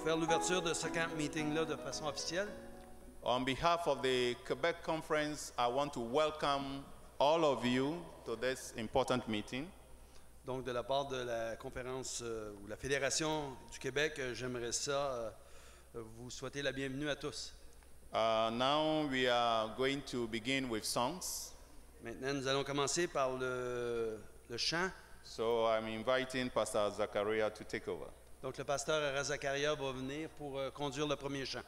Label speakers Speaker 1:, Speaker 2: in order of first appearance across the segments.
Speaker 1: faire l'ouverture de ce camp meeting-là de façon officielle.
Speaker 2: On behalf of the Quebec Conference, I want to welcome all of you to this important meeting.
Speaker 1: Donc, de la part de la conférence ou la Fédération du Québec, j'aimerais ça vous souhaiter la bienvenue à tous.
Speaker 2: Now we are going to begin with songs.
Speaker 1: Maintenant, nous allons commencer par le chant.
Speaker 2: So I'm inviting Pastor Zachariah to take over.
Speaker 1: Donc, le pasteur Zachariah va venir pour conduire le premier chant.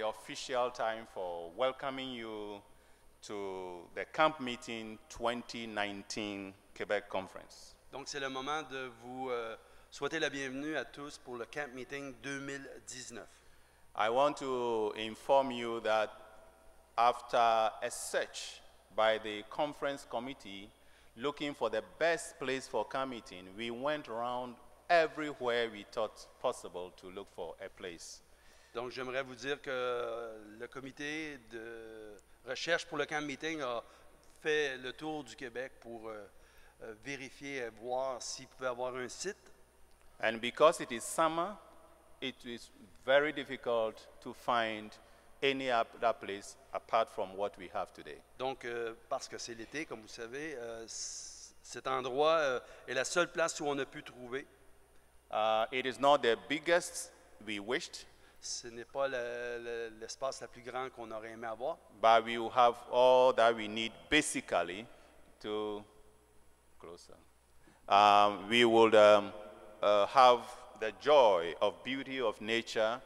Speaker 2: Official time for welcoming you to the Camp Meeting 2019 Quebec Conference.
Speaker 1: Donc, c'est le moment de vous souhaiter la bienvenue à tous pour le Camp Meeting 2019.
Speaker 2: I want to inform you that after a search by the conference committee looking for the best place for Camp Meeting, we went around everywhere we thought possible to look for a place.
Speaker 1: Donc, j'aimerais vous dire que le comité de recherche pour le camp meeting a fait le tour du Québec pour vérifier et voir s'il pouvait avoir un site.
Speaker 2: And because it is summer, it is very difficult to find any other place apart from what we have today.
Speaker 1: Donc, parce que c'est l'été, comme vous savez, cet endroit est la seule place où on a pu trouver.
Speaker 2: It is not the biggest we wished.
Speaker 1: Ce n'est pas l'espace la plus grand qu'on aurait aimé avoir.
Speaker 2: But we will have all that we need basically to closer. We will have the joy of beauty of nature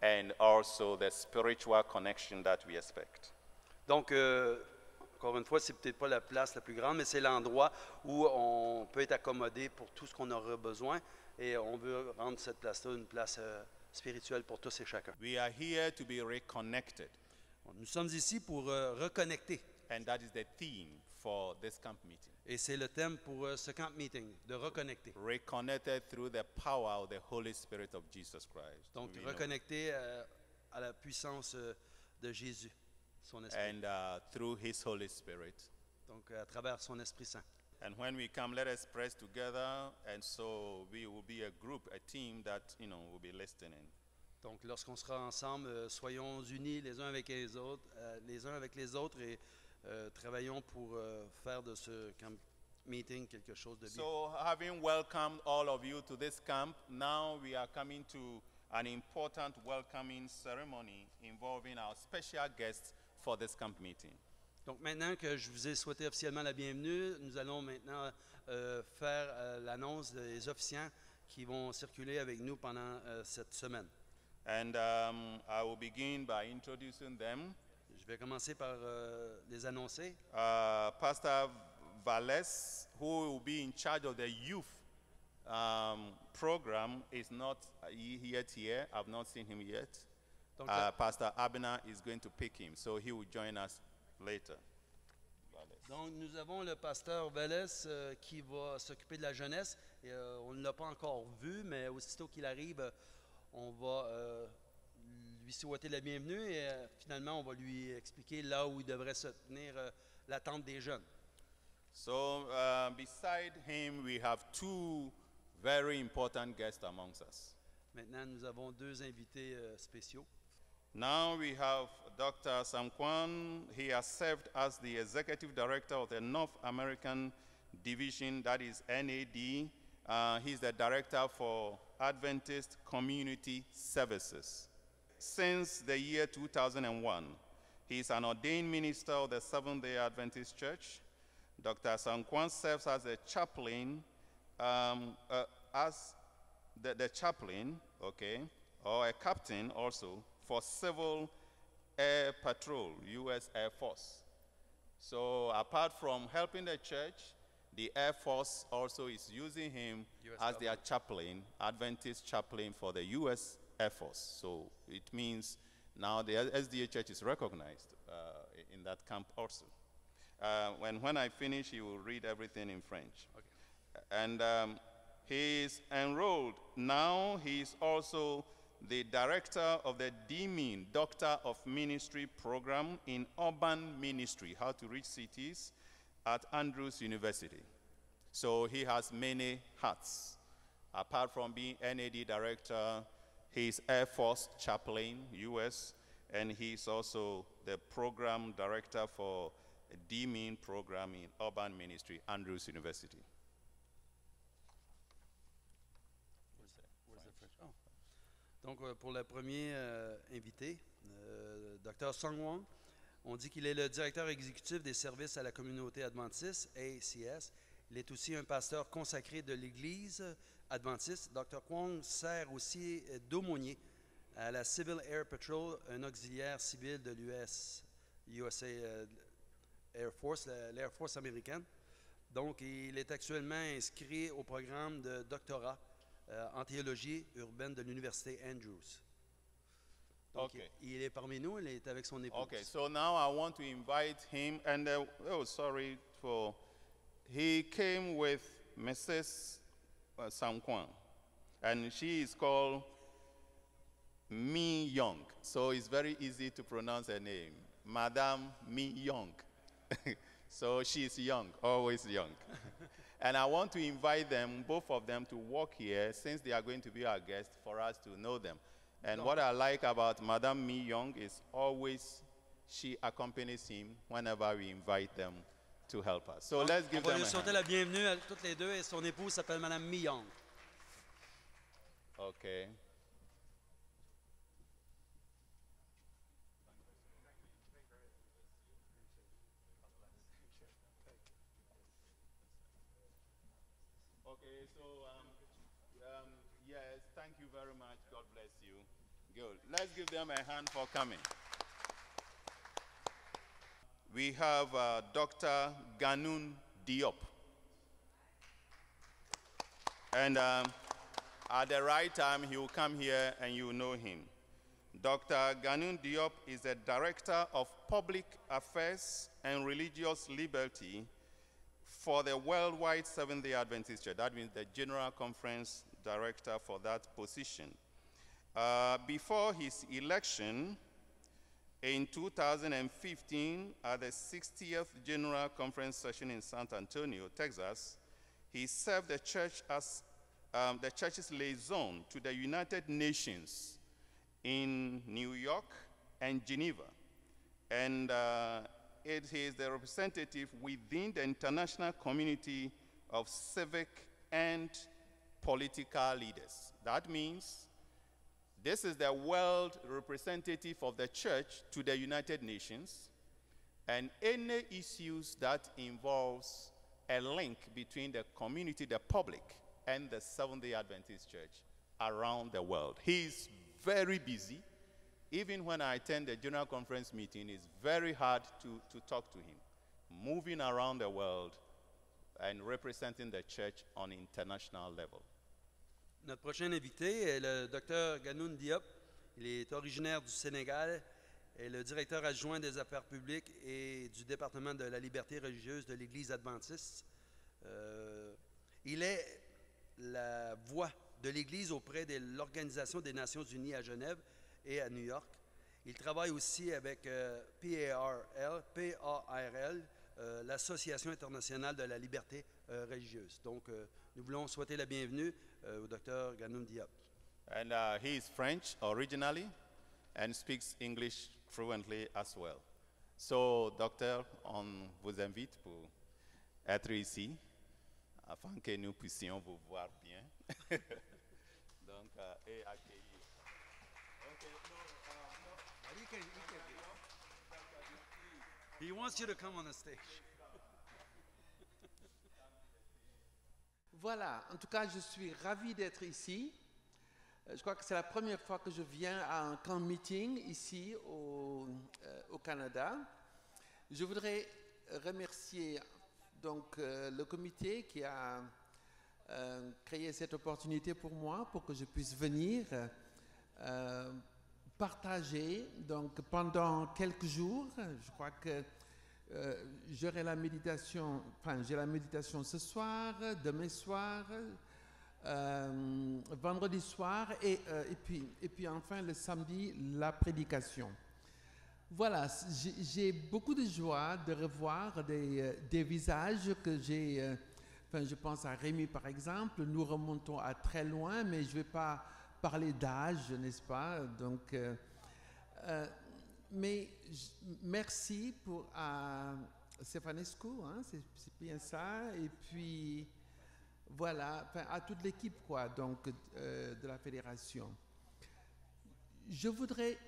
Speaker 2: and also the spiritual connection that we expect.
Speaker 1: Donc, encore une fois, c'est peut-être pas la place la plus grande, mais c'est l'endroit où on peut être accommodé pour tout ce qu'on aura besoin et on veut rendre cette place-là une place spirituelle pour tous et chacun.
Speaker 2: We are here to be reconnected.
Speaker 1: Nous sommes ici pour reconnecter.
Speaker 2: And that is the theme for this camp meeting.
Speaker 1: Et c'est le thème pour ce camp meeting, de reconnecter.
Speaker 2: Reconnected through the power of the Holy Spirit of Jesus Christ.
Speaker 1: Donc, reconnecter à la puissance de Jésus. son esprit.
Speaker 2: and through His Holy Spirit.
Speaker 1: Donc, à travers son Esprit Saint.
Speaker 2: And when we come, let us press together, and so we will be a group, a team that, will be listening.
Speaker 1: Donc, lorsqu'on sera ensemble, soyons unis les uns avec les autres et travaillons pour faire de ce camp meeting quelque chose de bien.
Speaker 2: So, having welcomed all of you to this camp, now we are coming to an important welcoming ceremony involving our special guests for this camp meeting.
Speaker 1: Donc maintenant que je vous ai souhaité officiellement la bienvenue, nous allons maintenant faire l'annonce des officiants qui vont circuler avec nous pendant cette semaine.
Speaker 2: And I will begin by introducing them.
Speaker 1: Je vais commencer par les annoncer.
Speaker 2: Pastor Valles, who will be in charge of the youth program, is not yet here. I've not seen him yet.
Speaker 1: Donc,
Speaker 2: Pastor Abner is going to pick him, so he will join us later.
Speaker 1: donc nous avons le pasteur Vélez qui va s'occuper de la jeunesse. Et, on ne l'a pas encore vu, mais aussitôt qu'il arrive, on va lui souhaiter la bienvenue et finalement on va lui expliquer là où il devrait se tenir l'attente des jeunes.
Speaker 2: So beside him, we have two very important guests amongst us.
Speaker 1: Maintenant, nous avons deux invités spéciaux.
Speaker 2: Now we have Dr. Sam Kwan. He has served as the executive director of the North American division, that is NAD. He's the director for Adventist Community Services. Since the year 2001, he is an ordained minister of the Seventh-day Adventist Church. Dr. Sam Kwan serves as a chaplain, as the chaplain, or a captain also, for Civil Air Patrol, U.S. Air Force. So apart from helping the church, the Air Force also is using him as their chaplain, Adventist chaplain for the U.S. Air Force. So it means now the SDA Church is recognized in that camp also. When I finish, he will read everything in French. Okay. And he is enrolled. Now he is also the director of the DMIN, Doctor of Ministry program in urban ministry, how to reach cities, at Andrews University. So he has many hats. Apart from being NAD director, he is Air Force chaplain, US, and he is also the program director for DMIN program in urban ministry, Andrews University.
Speaker 1: Where's the French? Oh. Donc, pour le premier invité, Dr. Song Wong, on dit qu'il est le directeur exécutif des services à la communauté adventiste, ACS. Il est aussi un pasteur consacré de l'Église adventiste. Dr. Kwong sert aussi d'aumônier à la Civil Air Patrol, un auxiliaire civil de USA Air Force, l'Air Force américaine. Donc, il est actuellement inscrit au programme de doctorat en théologie urbaine de l'Université Andrews. Donc, il est parmi nous, il est avec son épouse.
Speaker 2: Okay, so now I want to invite him, and he came with Mrs. Sam Kwan, and she is called Mi Young, so it's very easy to pronounce her name, Madame Mi Young. So she's young, always young. And I want to invite them, both of them, to walk here, since they are going to be our guests, for us to know them. And what I like about Madame Mi Young is always she accompanies him whenever we invite them to help us. So let's give them a hand.
Speaker 1: On va lui souhaiter la bienvenue à toutes les deux, et son épouse s'appelle Madame Mi Young.
Speaker 2: Okay. Okay, so yes, thank you very much. God bless you. Good. Let's give them a hand for coming. We have Dr. Ganun Diop. And at the right time, he will come here and you will know him. Dr. Ganun Diop is the Director of Public Affairs and Religious Liberty for the Worldwide Seventh-day Adventist Church. That means the General Conference Director for that position. Before his election, In 2015, at the 60th General Conference session in San Antonio, Texas, he served the church as the church's liaison to the United Nations in New York and Geneva. And it is the representative within the international community of civic and political leaders. That means this is the world representative of the church to the United Nations, and any issues that involves a link between the community, the public, and the Seventh-day Adventist Church around the world. He's very busy. Even when I attend the General Conference meeting, it's very hard to talk to him. Moving around the world and representing the church on international level.
Speaker 1: Notre prochain invité est le Dr Ganoun Diop. Il est originaire du Sénégal, est le directeur adjoint des affaires publiques et du département de la liberté religieuse de l'Église adventiste. Il est la voix de l'Église auprès de l'Organisation des Nations Unies à Genève et à New York. Il travaille aussi avec PARL, l'Association internationale de la liberté religieuse. Donc, nous voulons souhaiter la bienvenue au Dr Ganoun Diop.
Speaker 2: And he is French originally and speaks English fluently as well. So, docteur, on vous invite pour être ici afin que nous puissions vous voir bien. Donc, et accueillir. Okay,
Speaker 1: He wants you to come on the stage.
Speaker 3: Voilà, en tout cas, je suis ravi d'être ici. Je crois que c'est la première fois que je viens à un camp meeting ici au Canada. Je voudrais remercier donc le comité qui a créé cette opportunité pour moi, pour que je puisse venir partager donc pendant quelques jours. Je crois que j'aurai la méditation, enfin j'ai la méditation ce soir, demain soir, vendredi soir et puis enfin le samedi la prédication. Voilà, j'ai beaucoup de joie de revoir des visages que j'ai. Enfin, je pense à Rémi par exemple. Nous remontons à très loin, mais je ne vais pas parler d'âge, n'est-ce pas? Donc, mais merci pour Stefanescu, hein, c'est bien ça. Et puis voilà, enfin, à toute l'équipe quoi, donc de la fédération. Je voudrais.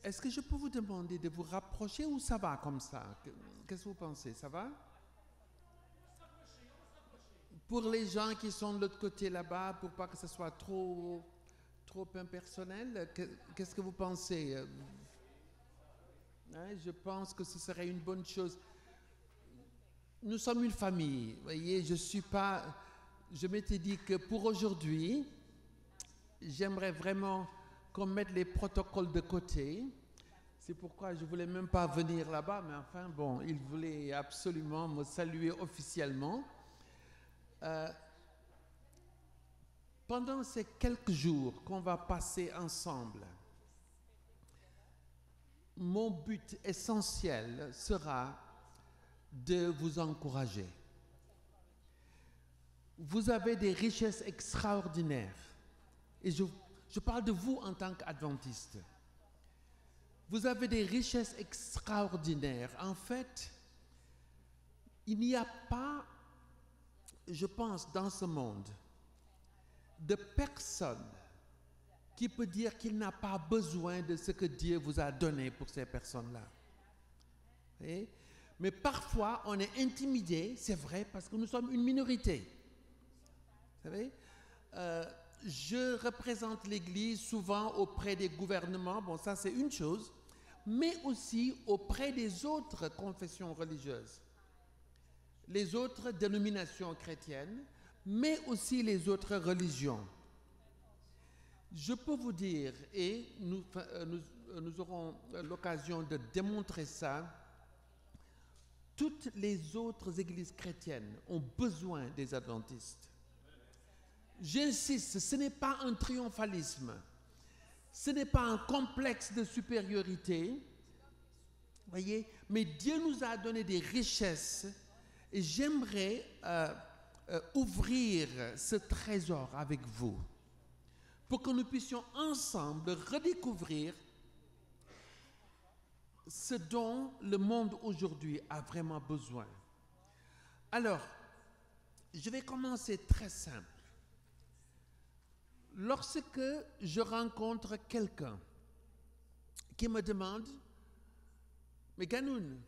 Speaker 3: Est-ce que je peux vous demander de vous rapprocher ou ça va comme ça? Qu'est-ce que vous pensez? Ça va? Pour les gens qui sont de l'autre côté là-bas, pour pas que ce soit trop impersonnel, qu'est-ce que vous pensez? Hein, je pense que ce serait une bonne chose. Nous sommes une famille, vous voyez, je m'étais dit que pour aujourd'hui, j'aimerais vraiment qu'on mette les protocoles de côté. C'est pourquoi je ne voulais même pas venir là-bas, mais enfin, bon, il voulait absolument me saluer officiellement. Pendant ces quelques jours qu'on va passer ensemble, mon but essentiel sera de vous encourager. Vous avez des richesses extraordinaires. Et je parle de vous en tant qu'adventiste. Vous avez des richesses extraordinaires. En fait, il n'y a pas, je pense, dans ce monde, de personne qui peut dire qu'il n'a pas besoin de ce que Dieu vous a donné pour ces personnes-là. Mais parfois, on est intimidé, c'est vrai, parce que nous sommes une minorité. Vous savez, je représente l'Église souvent auprès des gouvernements, bon ça c'est une chose, mais aussi auprès des autres confessions religieuses, les autres dénominations chrétiennes, mais aussi les autres religions. Je peux vous dire, et nous aurons l'occasion de démontrer ça, toutes les autres églises chrétiennes ont besoin des adventistes. J'insiste, ce n'est pas un triomphalisme, ce n'est pas un complexe de supériorité, Voyez, mais Dieu nous a donné des richesses et j'aimerais ouvrir ce trésor avec vous pour que nous puissions ensemble redécouvrir ce dont le monde aujourd'hui a vraiment besoin. Alors, je vais commencer très simple. Lorsque je rencontre quelqu'un qui me demande, mais Ganoun,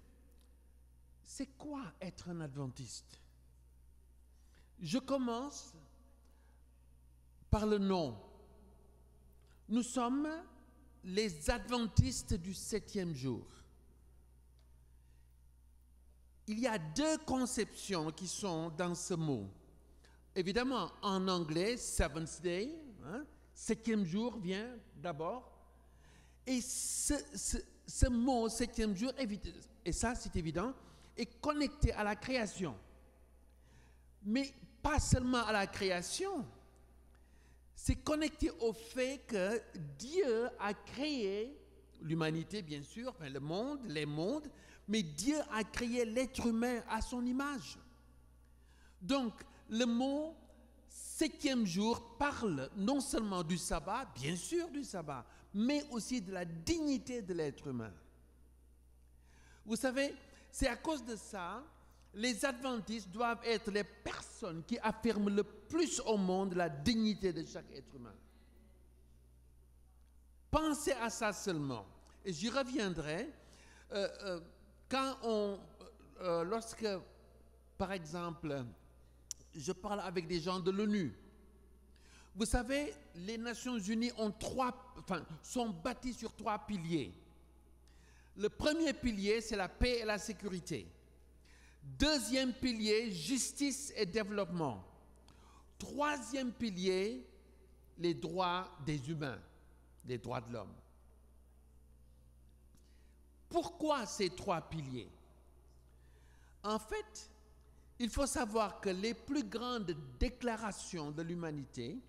Speaker 3: c'est quoi être un adventiste? Je commence par le nom. Nous sommes les adventistes du 7e jour. Il y a deux conceptions qui sont dans ce mot. Évidemment, en anglais, Seventh Day, hein, 7e jour vient d'abord. Et ce mot, 7e jour, et ça c'est évident, est connecté à la création. Mais pas seulement à la création, c'est connecté au fait que Dieu a créé l'humanité, bien sûr, enfin le monde, les mondes, mais Dieu a créé l'être humain à son image. Donc, le mot 7e jour parle non seulement du sabbat, bien sûr du sabbat, mais aussi de la dignité de l'être humain. Vous savez, c'est à cause de ça, les adventistes doivent être les personnes qui affirment le plus au monde la dignité de chaque être humain. Pensez à ça seulement. Et j'y reviendrai lorsque, par exemple, je parle avec des gens de l'ONU. Vous savez, les Nations Unies sont bâties sur 3 piliers. Le premier pilier, c'est la paix et la sécurité. Deuxième pilier, justice et développement. Troisième pilier, les droits des humains, les droits de l'homme. Pourquoi ces 3 piliers? En fait, il faut savoir que les plus grandes déclarations de l'humanité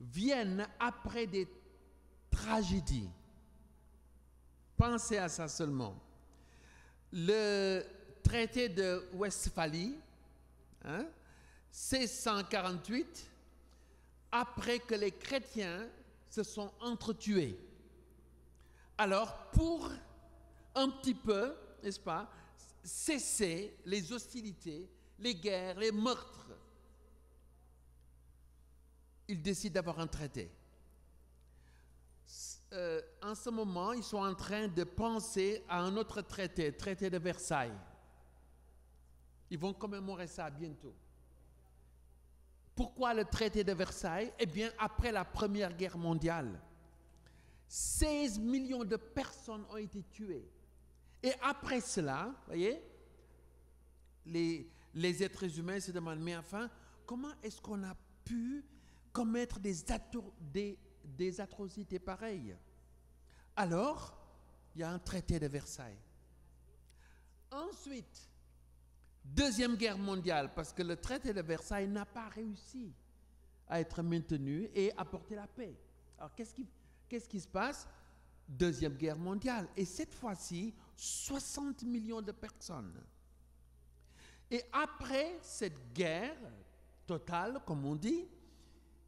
Speaker 3: viennent après des tragédies. Pensez à ça seulement. Le traité de Westphalie, 1648, après que les chrétiens se sont entretués. Alors, pour un petit peu, n'est-ce pas, cesser les hostilités, les guerres, les meurtres, ils décident d'avoir un traité. En ce moment, ils sont en train de penser à un autre traité, traité de Versailles. Ils vont commémorer ça bientôt. Pourquoi le traité de Versailles? Eh bien, après la Première Guerre mondiale, 16 millions de personnes ont été tuées. Et après cela, vous voyez, les êtres humains se demandent, mais enfin, comment est-ce qu'on a pu commettre des atrocités pareilles? Alors, il y a un traité de Versailles. Ensuite, Deuxième Guerre mondiale, parce que le traité de Versailles n'a pas réussi à être maintenu et apporter la paix. Alors, qu'est-ce qui se passe? Deuxième Guerre mondiale. Et cette fois-ci, 60 millions de personnes. Et après cette guerre totale, comme on dit,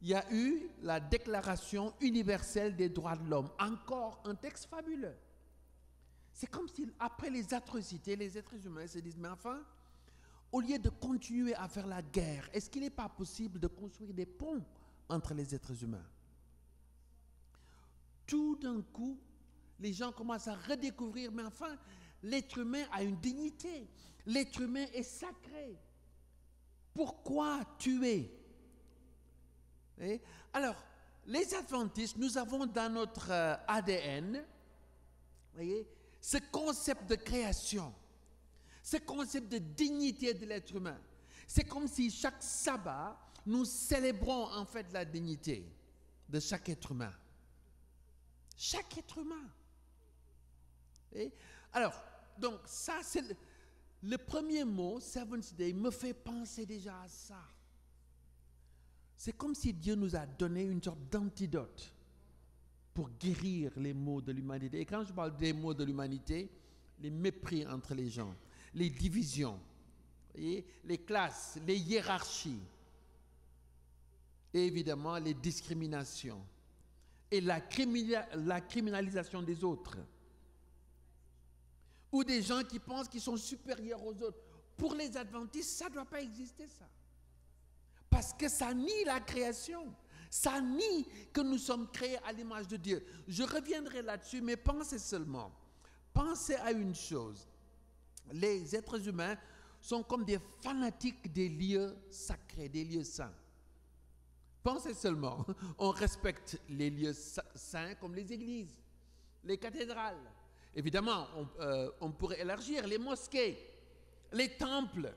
Speaker 3: il y a eu la Déclaration universelle des droits de l'homme. Encore un texte fabuleux. C'est comme si, après les atrocités, les êtres humains se disent, mais enfin, au lieu de continuer à faire la guerre, est-ce qu'il n'est pas possible de construire des ponts entre les êtres humains? Tout d'un coup, les gens commencent à redécouvrir, mais enfin, l'être humain a une dignité. L'être humain est sacré. Pourquoi tuer? Et alors, les adventistes, nous avons dans notre ADN, voyez, ce concept de création, ce concept de dignité de l'être humain. C'est comme si chaque sabbat, nous célébrons en fait la dignité de chaque être humain. Chaque être humain. Et alors, donc ça c'est le premier mot, Seventh Day, me fait penser déjà à ça. C'est comme si Dieu nous a donné une sorte d'antidote pour guérir les maux de l'humanité. Et quand je parle des maux de l'humanité, les mépris entre les gens, les divisions, voyez, les classes, les hiérarchies, et évidemment les discriminations et la criminalisation des autres. Ou des gens qui pensent qu'ils sont supérieurs aux autres. Pour les adventistes, ça ne doit pas exister, ça. Parce que ça nie la création. Ça nie que nous sommes créés à l'image de Dieu. Je reviendrai là-dessus, mais pensez seulement. Pensez à une chose. Les êtres humains sont comme des fanatiques des lieux sacrés, des lieux saints. Pensez seulement, on respecte les lieux saints comme les églises, les cathédrales. Évidemment, on pourrait élargir les mosquées, les temples.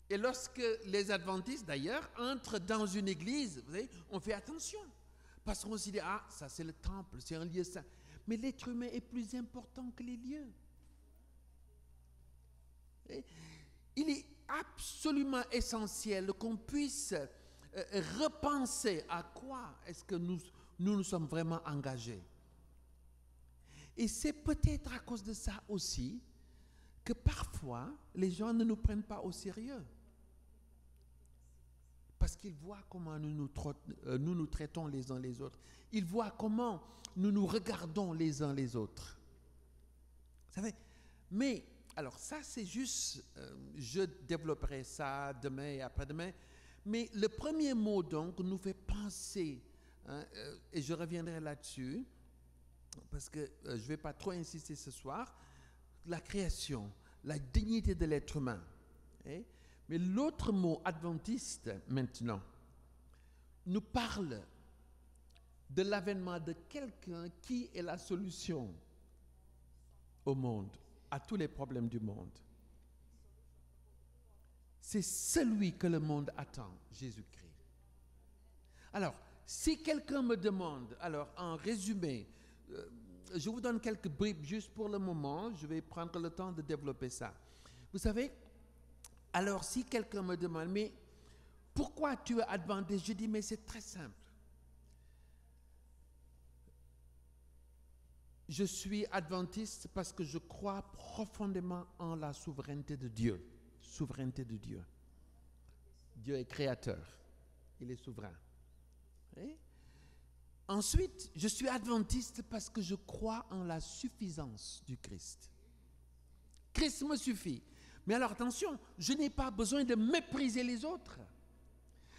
Speaker 3: Et lorsque les adventistes, d'ailleurs, entrent dans une église, vous savez, on fait attention. Parce qu'on se dit, ah, ça c'est le temple, c'est un lieu saint. Mais l'être humain est plus important que les lieux. Et il est absolument essentiel qu'on puisse repenser à quoi est-ce que nous sommes vraiment engagés. Et c'est peut-être à cause de ça aussi que parfois les gens ne nous prennent pas au sérieux. Parce qu'ils voient comment nous traitons les uns les autres. Ils voient comment nous nous regardons les uns les autres. Vous savez, mais, alors ça c'est juste, je développerai ça demain et après-demain, mais le premier mot donc nous fait penser, hein, et je reviendrai là-dessus, parce que je ne vais pas trop insister ce soir, la création, la dignité de l'être humain. Hein? Mais l'autre mot, adventiste, maintenant, nous parle de l'avènement de quelqu'un qui est la solution au monde, à tous les problèmes du monde. C'est celui que le monde attend, Jésus-Christ. Alors, si quelqu'un me demande, alors en résumé, je vous donne quelques bribes juste pour le moment, je vais prendre le temps de développer ça. Vous savez, alors si quelqu'un me demande, mais pourquoi tu es adventiste? Je dis, mais c'est très simple. Je suis adventiste parce que je crois profondément en la souveraineté de Dieu. Souveraineté de Dieu. Dieu est créateur. Il est souverain. Et ensuite, je suis adventiste parce que je crois en la suffisance du Christ. Christ me suffit. Mais alors attention, je n'ai pas besoin de mépriser les autres.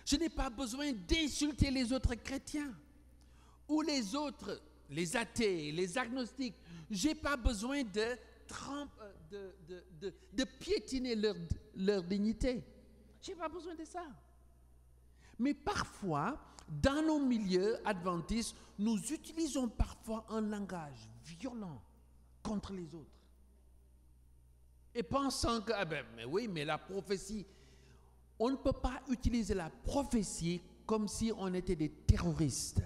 Speaker 3: Je n'ai pas besoin d'insulter les autres chrétiens ou les autres, les athées, les agnostiques. Je n'ai pas besoin de piétiner leur dignité. Je n'ai pas besoin de ça. Mais parfois, dans nos milieux adventistes, nous utilisons parfois un langage violent contre les autres. Et pensant que, ah ben, mais oui, mais la prophétie, on ne peut pas utiliser la prophétie comme si on était des terroristes.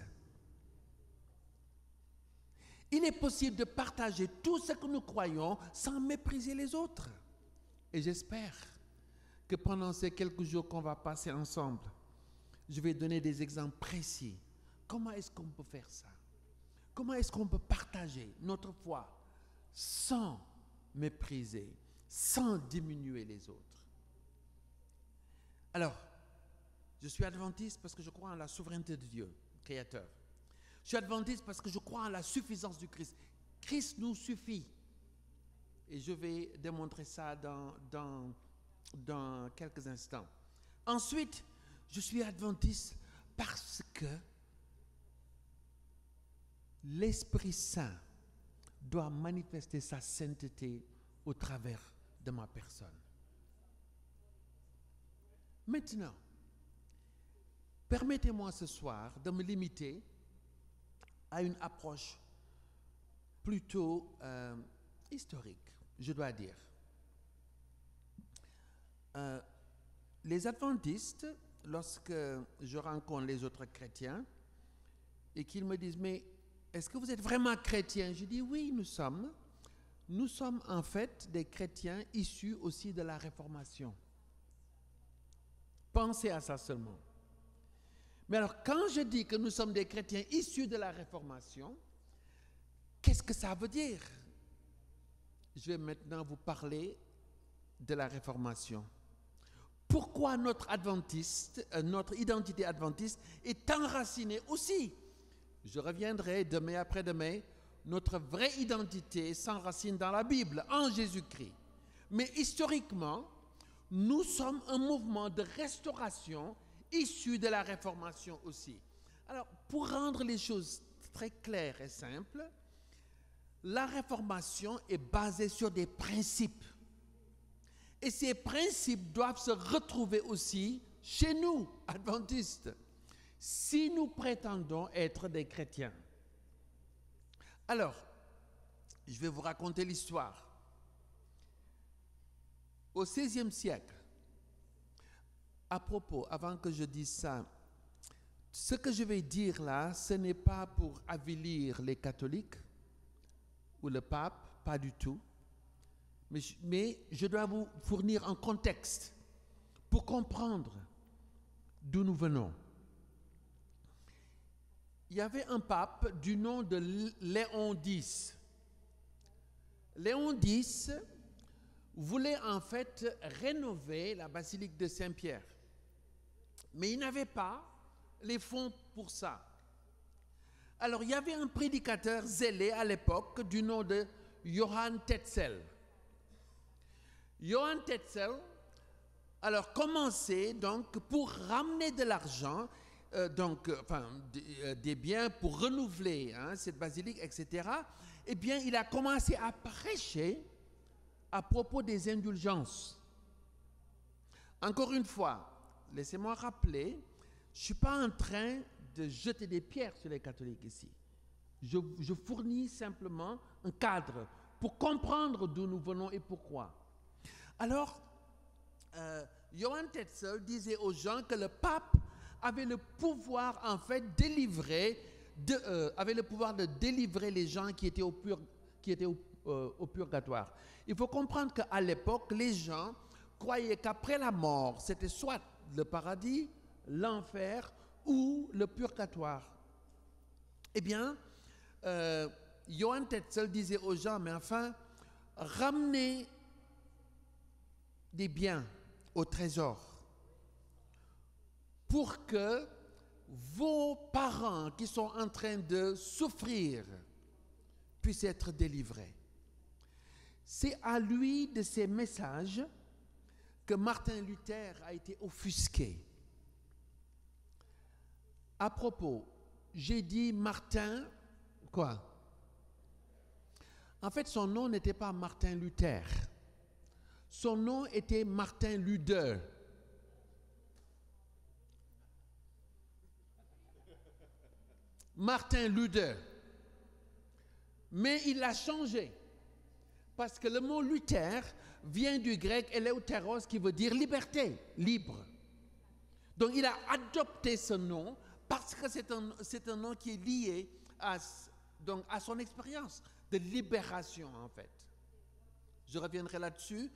Speaker 3: Il est possible de partager tout ce que nous croyons sans mépriser les autres. Et j'espère que pendant ces quelques jours qu'on va passer ensemble, je vais donner des exemples précis. Comment est-ce qu'on peut faire ça? Comment est-ce qu'on peut partager notre foi sans mépriser, sans diminuer les autres? Alors, je suis adventiste parce que je crois en la souveraineté de Dieu, créateur. Je suis adventiste parce que je crois en la suffisance du Christ. Christ nous suffit. Et je vais démontrer ça dans quelques instants. Ensuite, je suis adventiste parce que l'Esprit Saint doit manifester sa sainteté au travers de ma personne. Maintenant, permettez-moi ce soir de me limiter à une approche plutôt historique, je dois dire. Les adventistes, lorsque je rencontre les autres chrétiens et qu'ils me disent, mais est-ce que vous êtes vraiment chrétien? Je dis, oui, nous sommes. Nous sommes en fait des chrétiens issus aussi de la Réformation. Pensez à ça seulement. Mais alors, quand je dis que nous sommes des chrétiens issus de la Réformation, qu'est-ce que ça veut dire? je vais maintenant vous parler de la Réformation. Pourquoi notre identité adventiste est enracinée aussi. Je reviendrai demain après-demain. Notre vraie identité s'enracine dans la Bible, en Jésus-Christ. Mais historiquement, nous sommes un mouvement de restauration issu de la Réformation aussi. Alors, pour rendre les choses très claires et simples, la Réformation est basée sur des principes. Et ces principes doivent se retrouver aussi chez nous, adventistes, si nous prétendons être des chrétiens. Alors, je vais vous raconter l'histoire. Au XVIe siècle, à propos, avant que je dise ça, ce que je vais dire là, ce n'est pas pour avilir les catholiques ou le pape, pas du tout. Mais je dois vous fournir un contexte pour comprendre d'où nous venons. Il y avait un pape du nom de Léon X. Léon X voulait en fait rénover la basilique de Saint-Pierre. Mais il n'avait pas les fonds pour ça. Alors il y avait un prédicateur zélé à l'époque du nom de Johann Tetzel. Johann Tetzel, alors commençait donc pour ramener de l'argent, des biens pour renouveler cette basilique, etc. Eh bien, il a commencé à prêcher à propos des indulgences. Encore une fois, laissez-moi rappeler, je ne suis pas en train de jeter des pierres sur les catholiques ici. Je fournis simplement un cadre pour comprendre d'où nous venons et pourquoi. Alors, Johann Tetzel disait aux gens que le pape avait le pouvoir, en fait, avait le pouvoir de délivrer les gens qui étaient au purgatoire. Il faut comprendre qu'à l'époque, les gens croyaient qu'après la mort, c'était soit le paradis, l'enfer ou le purgatoire. Eh bien, Johann Tetzel disait aux gens, mais enfin, ramenez des biens au trésor pour que vos parents qui sont en train de souffrir puissent être délivrés. C'est à lui de ces messages que Martin Luther a été offusqué. À propos, j'ai dit Martin, quoi? En fait, son nom n'était pas Martin Luther. Son nom était Martin Luther. Martin Luther. Mais il l'a changé. Parce que le mot Luther vient du grec eleutheros qui veut dire liberté, libre. Donc il a adopté ce nom parce que c'est un nom qui est lié à son expérience de libération en fait. Je reviendrai là-dessus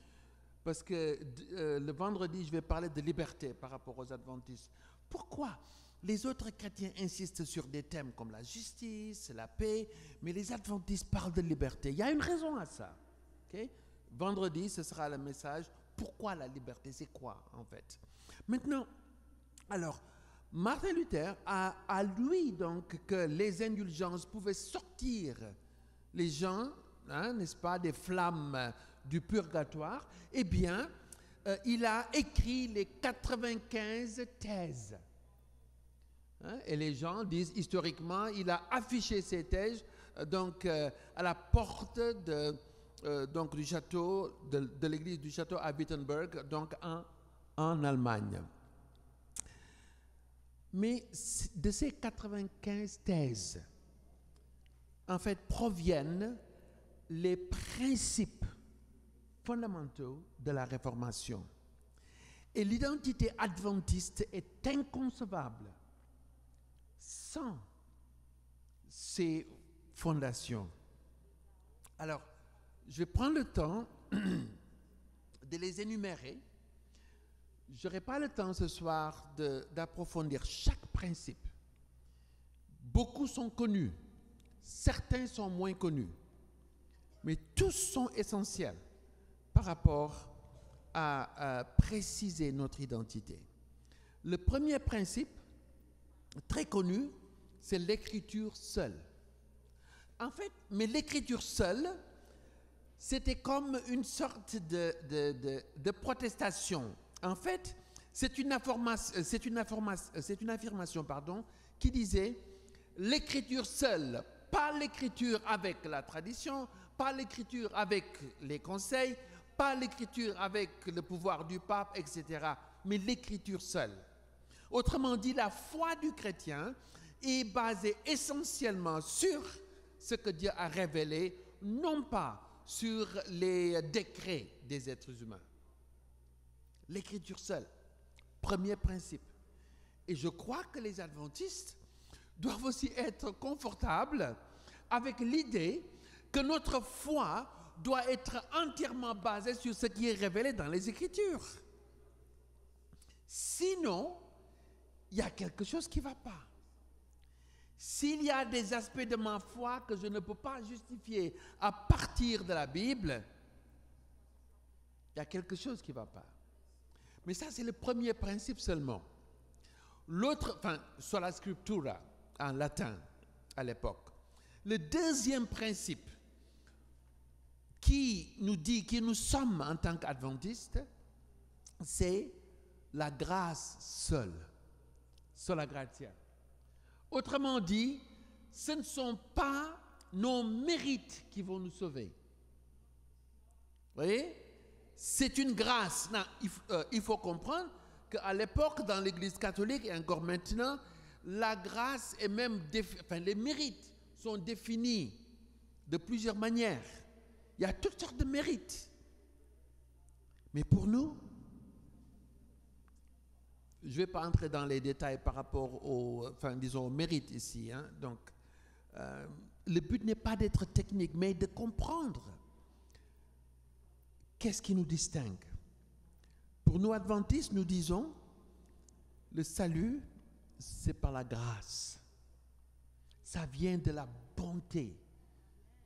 Speaker 3: parce que le vendredi je vais parler de liberté par rapport aux adventistes. Pourquoi les autres chrétiens insistent sur des thèmes comme la justice, la paix, mais les adventistes parlent de liberté? Il y a une raison à ça. Okay? Vendredi, ce sera le message. Pourquoi la liberté? C'est quoi, en fait? Maintenant, alors, Martin Luther a lui, donc, que les indulgences pouvaient sortir les gens, n'est-ce pas, des flammes du purgatoire. Eh bien, il a écrit les 95 thèses. Et les gens disent, historiquement, il a affiché ces thèses donc, à la porte donc, du château, de l'église du château à Wittenberg, donc en Allemagne. Mais de ces 95 thèses, en fait, proviennent les principes fondamentaux de la Réformation. Et l'identité adventiste est inconcevable sans ces fondations. Alors, je vais prendre le temps de les énumérer. Je n'aurai pas le temps ce soir d'approfondir chaque principe. Beaucoup sont connus, certains sont moins connus. Mais tous sont essentiels par rapport à préciser notre identité. Le premier principe, très connu, c'est l'écriture seule. En fait, mais l'écriture seule, c'était comme une sorte de protestation. En fait, c'est une affirmation, qui disait l'écriture seule, pas l'écriture avec la tradition, pas l'écriture avec les conseils, pas l'écriture avec le pouvoir du pape, etc., mais l'écriture seule. Autrement dit, la foi du chrétien est basée essentiellement sur ce que Dieu a révélé, non pas sur les décrets des êtres humains. L'écriture seule, premier principe. Et je crois que les adventistes doivent aussi être confortables avec l'idée que notre foi doit être entièrement basée sur ce qui est révélé dans les Écritures. Sinon, il y a quelque chose qui ne va pas. S'il y a des aspects de ma foi que je ne peux pas justifier à partir de la Bible, il y a quelque chose qui ne va pas. Mais ça, c'est le premier principe seulement. L'autre, sola scriptura, en latin, à l'époque. Le deuxième principe qui nous dit qui nous sommes en tant qu'adventistes, c'est la grâce seule. Sola gratia. Autrement dit, ce ne sont pas nos mérites qui vont nous sauver. Vous voyez? C'est une grâce. Non, il faut comprendre qu'à l'époque, dans l'Église catholique et encore maintenant, la grâce et même les mérites sont définis de plusieurs manières. Il y a toutes sortes de mérites. Mais pour nous, je ne vais pas entrer dans les détails par rapport au mérite ici. Donc, le but n'est pas d'être technique, mais de comprendre qu'est-ce qui nous distingue. Pour nous adventistes, nous disons, le salut, c'est par la grâce. Ça vient de la bonté.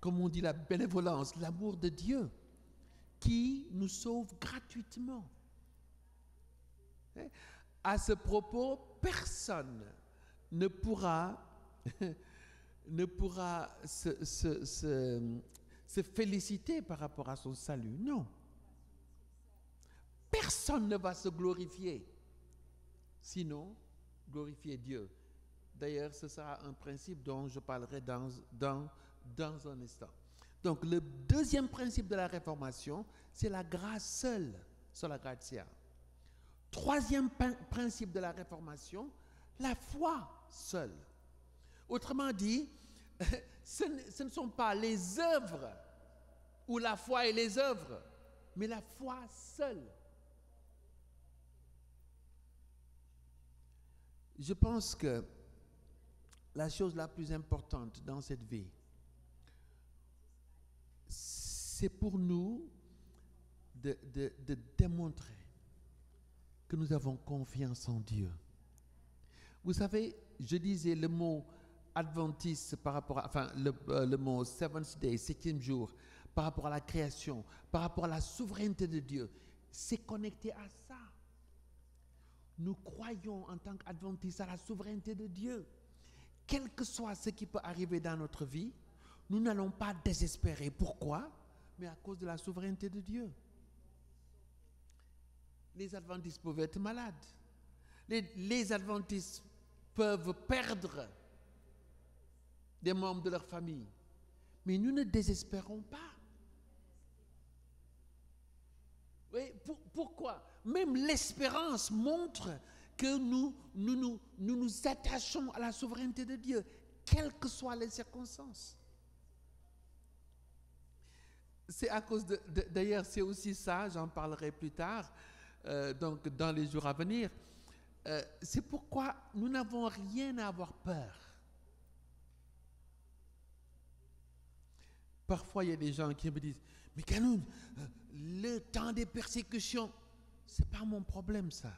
Speaker 3: Comme on dit, la bénévolence, l'amour de Dieu, qui nous sauve gratuitement. À ce propos, personne ne pourra se féliciter par rapport à son salut. Non. Personne ne va se glorifier, sinon glorifier Dieu. D'ailleurs, ce sera un principe dont je parlerai dans un instant. Donc, le deuxième principe de la Réformation, c'est la grâce seule, sola gratia. Troisième principe de la Réformation, la foi seule. Autrement dit, ce ne sont pas les œuvres ou la foi et les œuvres, mais la foi seule. Je pense que la chose la plus importante dans cette vie, c'est pour nous de démontrer que nous avons confiance en Dieu. Vous savez, je disais le mot adventiste par rapport à, le mot seventh day, septième jour, par rapport à la création, par rapport à la souveraineté de Dieu, c'est connecté à ça. Nous croyons en tant qu'adventistes à la souveraineté de Dieu. Quel que soit ce qui peut arriver dans notre vie, nous n'allons pas désespérer. Pourquoi? Mais à cause de la souveraineté de Dieu. Les adventistes peuvent être malades. Les adventistes peuvent perdre des membres de leur famille. Mais nous ne désespérons pas. Oui, pourquoi? Même l'espérance montre que nous nous attachons à la souveraineté de Dieu, quelles que soient les circonstances. C'est à cause d'ailleurs, c'est aussi ça, j'en parlerai plus tard, donc dans les jours à venir. C'est pourquoi nous n'avons rien à avoir peur. Parfois, il y a des gens qui me disent, mais Kanoun, le temps des persécutions, c'est pas mon problème ça.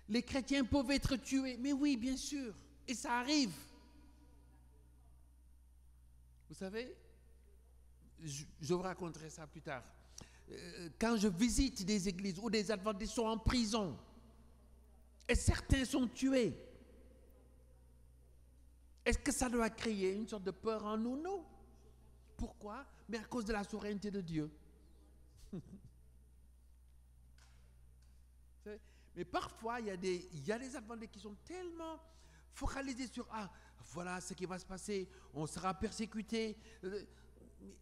Speaker 3: Les chrétiens peuvent être tués, mais oui, bien sûr, et ça arrive. Vous savez, je vous raconterai ça plus tard. Quand je visite des églises où des adventistes sont en prison et certains sont tués, est-ce que ça doit créer une sorte de peur en nous? Non. Pourquoi? Mais à cause de la souveraineté de Dieu. Mais parfois, il y a des adventistes qui sont tellement focalisés sur « Ah, voilà ce qui va se passer, on sera persécuté. »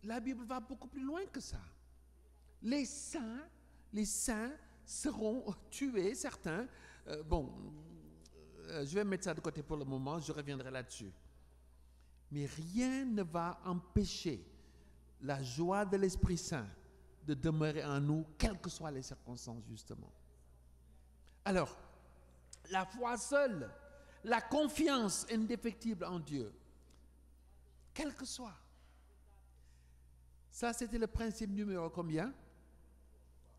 Speaker 3: La Bible va beaucoup plus loin que ça. Les saints seront tués, certains. Je vais mettre ça de côté pour le moment, je reviendrai là-dessus. Mais rien ne va empêcher la joie de l'Esprit Saint de demeurer en nous, quelles que soient les circonstances, justement. Alors, la foi seule, la confiance indéfectible en Dieu, quel que soit. Ça, c'était le principe numéro combien?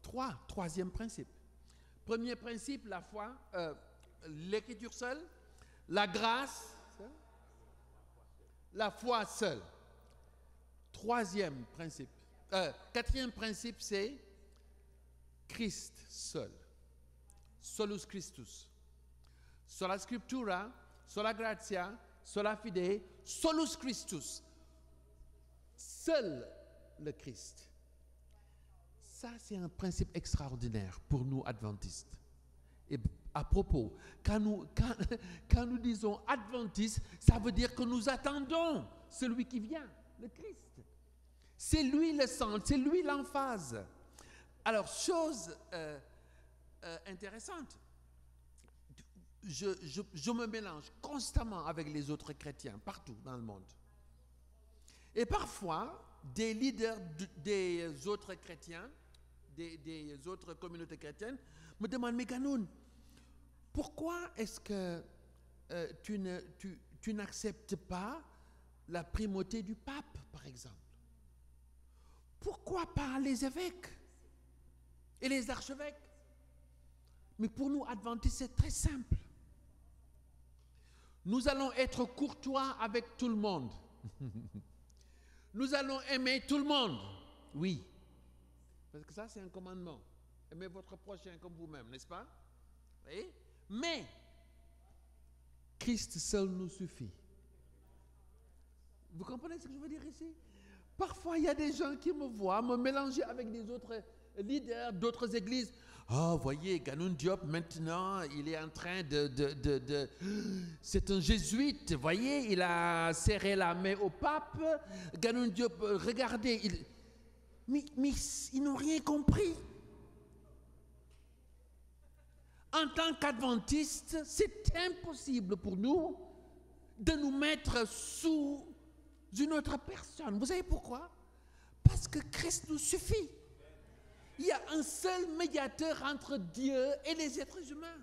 Speaker 3: 3. Troisième principe. Premier principe, la foi, l'écriture seule, la grâce, la foi seule. Troisième principe. Quatrième principe, c'est Christ seul. Solus Christus. Sola scriptura, sola gratia, sola fide, solus Christus. Seul le Christ. Ça, c'est un principe extraordinaire pour nous adventistes. Et à propos, quand nous disons adventistes, ça veut dire que nous attendons celui qui vient, le Christ. C'est lui le centre, c'est lui l'emphase. Alors, chose intéressante, je me mélange constamment avec les autres chrétiens, partout dans le monde. Et parfois, des leaders des autres chrétiens, des autres communautés chrétiennes, me demandent, mais Ganoun, pourquoi est-ce que tu n'acceptes pas la primauté du pape, par exemple? Pourquoi pas les évêques et les archevêques? Mais pour nous, adventistes, c'est très simple. Nous allons être courtois avec tout le monde. Nous allons aimer tout le monde. Oui. Parce que ça, c'est un commandement. Aimez votre prochain comme vous-même, n'est-ce pas? Oui. Mais, Christ seul nous suffit. Vous comprenez ce que je veux dire ici? Parfois, il y a des gens qui me voient me mélanger avec des autres leaders d'autres églises. Oh, voyez, Ganoun Diop, maintenant, il est en train c'est un jésuite, voyez, il a serré la main au pape. Ganoun Diop, regardez, mais ils n'ont rien compris. En tant qu'adventistes, c'est impossible pour nous de nous mettre sous une autre personne. Vous savez pourquoi? Parce que Christ nous suffit. Il y a un seul médiateur entre Dieu et les êtres humains.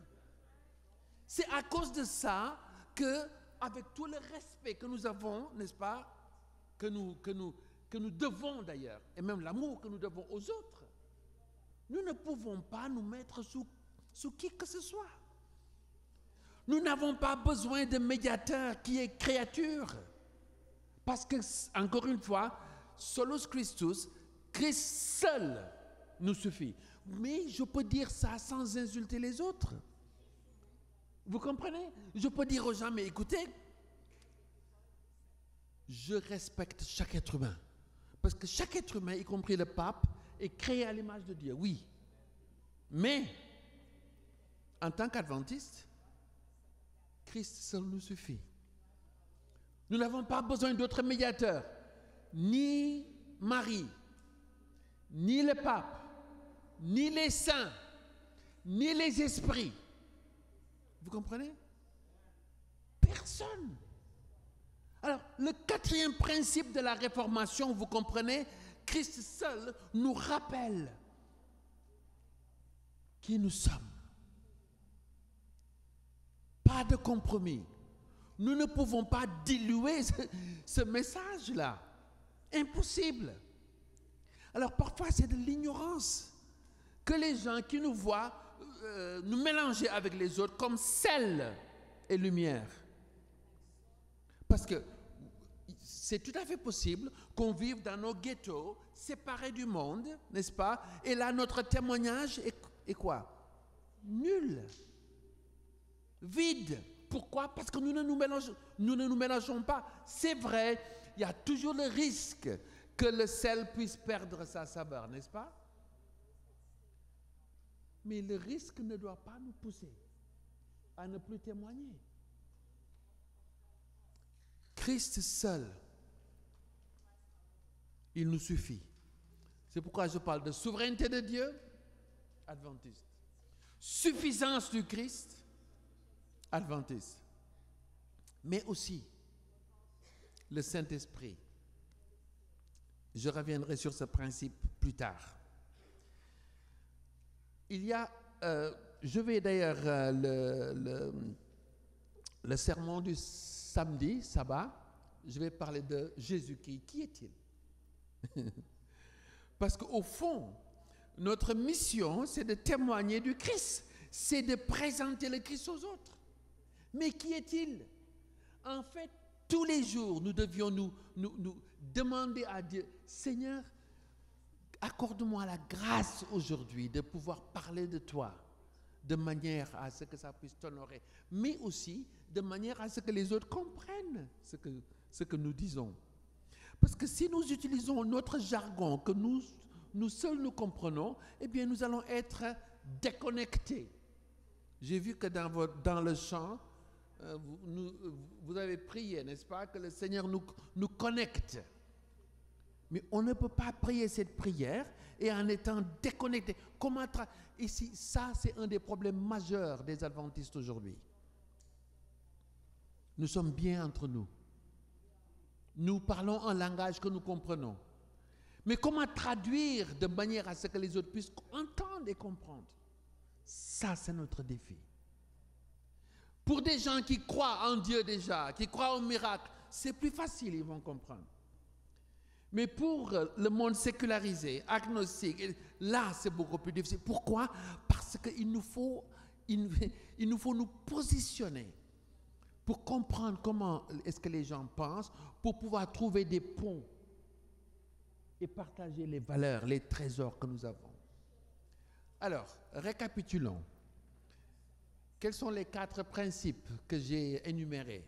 Speaker 3: C'est à cause de ça que, avec tout le respect que nous avons, n'est-ce pas, que nous devons d'ailleurs, et même l'amour que nous devons aux autres, nous ne pouvons pas nous mettre sous qui que ce soit. Nous n'avons pas besoin de médiateur qui est créature. Parce que, encore une fois, solus Christus, Christ seul nous suffit. Mais je peux dire ça sans insulter les autres. Vous comprenez? Je peux dire aux gens, mais écoutez, je respecte chaque être humain. Parce que chaque être humain, y compris le pape, est créé à l'image de Dieu, oui. Mais, en tant qu'adventiste, Christ seul nous suffit. Nous n'avons pas besoin d'autres médiateurs, ni Marie, ni le pape, ni les saints, ni les esprits. Vous comprenez? Personne. Alors, le quatrième principe de la réformation, vous comprenez, Christ seul nous rappelle qui nous sommes. Pas de compromis. Nous ne pouvons pas diluer ce message-là. Impossible. Alors parfois c'est de l'ignorance que les gens qui nous voient nous mélanger avec les autres comme sel et lumière. Parce que c'est tout à fait possible qu'on vive dans nos ghettos, séparés du monde, n'est-ce pas? Et là, notre témoignage est quoi? Nul. Vide. Pourquoi? Parce que nous ne nous mélangeons pas. C'est vrai, il y a toujours le risque que le sel puisse perdre sa saveur, n'est-ce pas? Mais le risque ne doit pas nous pousser à ne plus témoigner. Christ seul, il nous suffit. C'est pourquoi je parle de souveraineté de Dieu, adventiste. Suffisance du Christ, adventiste. Mais aussi le Saint-Esprit. Je reviendrai sur ce principe plus tard. Il y a, je vais d'ailleurs, le sermon du samedi, sabbat, je vais parler de Jésus-Christ. Qui est-il? Parce qu'au fond, notre mission, c'est de témoigner du Christ. C'est de présenter le Christ aux autres. Mais qui est-il? En fait, tous les jours, nous devions nous demander à Dieu, Seigneur, accorde-moi la grâce aujourd'hui de pouvoir parler de toi de manière à ce que ça puisse t'honorer, mais aussi de manière à ce que les autres comprennent ce que nous disons. Parce que si nous utilisons notre jargon que nous seuls nous comprenons, eh bien nous allons être déconnectés. J'ai vu que dans le chant, vous avez prié, n'est-ce pas, que le Seigneur nous connecte. Mais on ne peut pas prier cette prière et en étant déconnecté. Ici, ça, c'est un des problèmes majeurs des adventistes aujourd'hui. Nous sommes bien entre nous. Nous parlons un langage que nous comprenons. Mais comment traduire de manière à ce que les autres puissent entendre et comprendre? Ça, c'est notre défi. Pour des gens qui croient en Dieu déjà, qui croient au miracle, c'est plus facile, ils vont comprendre. Mais pour le monde sécularisé, agnostique, là, c'est beaucoup plus difficile. Pourquoi? Parce qu'il nous faut nous positionner pour comprendre comment est-ce que les gens pensent, pour pouvoir trouver des ponts et partager les valeurs, les trésors que nous avons. Alors, récapitulons. Quels sont les 4 principes que j'ai énumérés?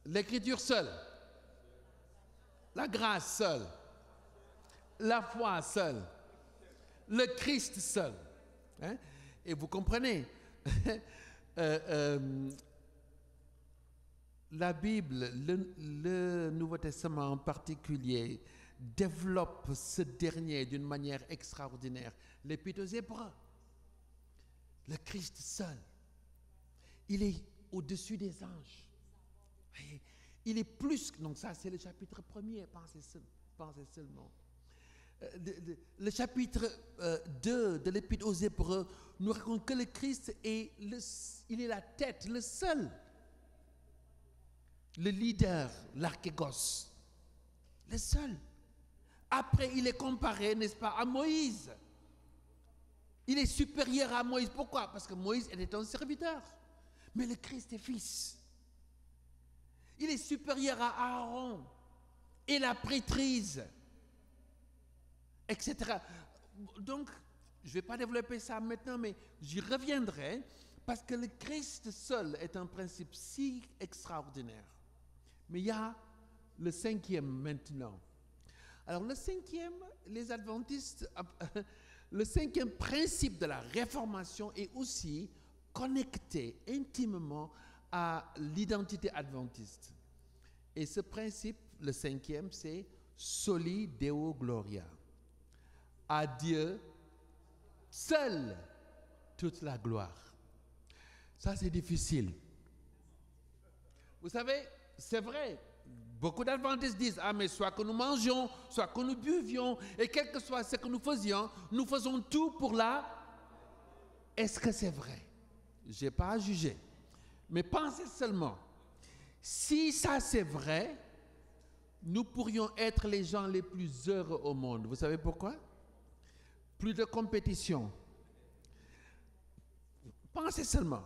Speaker 3: L'écriture seule. La grâce seule, la foi seule, le Christ seul. Hein? Et vous comprenez, la Bible, le Nouveau Testament en particulier, développe ce dernier d'une manière extraordinaire. L'Épître aux Hébreux, le Christ seul, il est au-dessus des anges. Voyez? Il est plus, donc ça c'est le chapitre 1er, pensez seulement. Le chapitre 2 de l'Épître aux Hébreux nous raconte que le Christ il est la tête, le seul, le leader, l'archégos, le seul. Après, il est comparé, n'est-ce pas, à Moïse. Il est supérieur à Moïse. Pourquoi? Parce que Moïse était un serviteur, mais le Christ est fils. Il est supérieur à Aaron et la prêtrise, etc. Donc, je ne vais pas développer ça maintenant, mais j'y reviendrai parce que le Christ seul est un principe si extraordinaire. Mais il y a le 5e maintenant. Alors, le 5e, les adventistes, le 5e principe de la réformation est aussi connecté intimement à l'identité adventiste. Et ce principe, le 5e, c'est Soli Deo Gloria. À Dieu seul toute la gloire. Ça, c'est difficile. Vous savez, c'est vrai, beaucoup d'adventistes disent, ah mais soit que nous mangions, soit que nous buvions, et quel que soit ce que nous faisions, nous faisons tout pour la... Est-ce que c'est vrai? Je n'ai pas à juger. Mais pensez seulement, si ça c'est vrai, nous pourrions être les gens les plus heureux au monde. Vous savez pourquoi? Plus de compétition. Pensez seulement.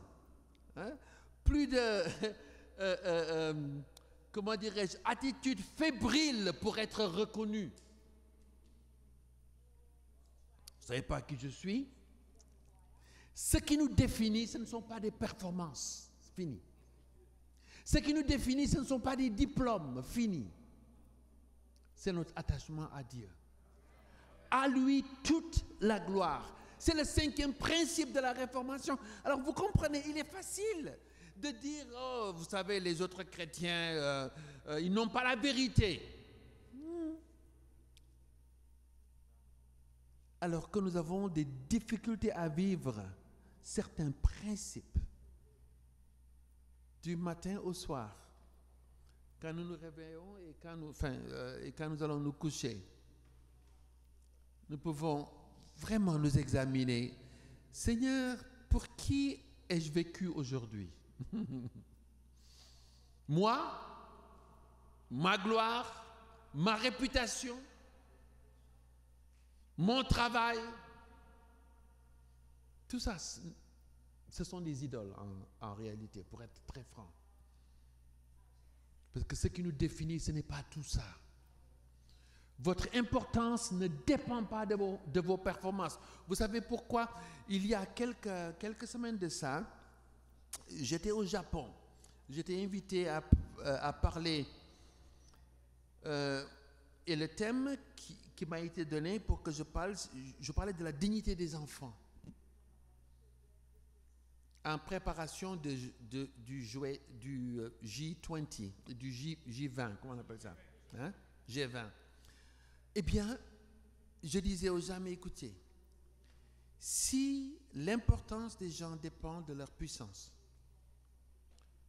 Speaker 3: Hein? Plus de comment dirais-je, attitude fébrile pour être reconnu. Vous ne savez pas qui je suis? Ce qui nous définit, ce ne sont pas des performances. Fini. Ce qui nous définit, ce ne sont pas des diplômes. Fini. C'est notre attachement à Dieu. À lui toute la gloire. C'est le 5e principe de la réformation. Alors vous comprenez, il est facile de dire, oh, vous savez, les autres chrétiens, ils n'ont pas la vérité. Alors que nous avons des difficultés à vivre certains principes du matin au soir, quand nous nous réveillons et quand nous allons nous coucher. Nous pouvons vraiment nous examiner. Seigneur, pour qui ai-je vécu aujourd'hui? Moi, ma gloire, ma réputation, mon travail, tout ça, ce sont des idoles en réalité, pour être très franc. Parce que ce qui nous définit, ce n'est pas tout ça. Votre importance ne dépend pas de vos performances. Vous savez pourquoi? Il y a quelques semaines de ça, j'étais au Japon. J'étais invité à parler. Et le thème qui m'a été donné pour que je parlais de la dignité des enfants. En préparation du G20, du J20, comment on appelle ça? Hein? G20. Eh bien, je disais aux gens, mais écoutez, si l'importance des gens dépend de leur puissance,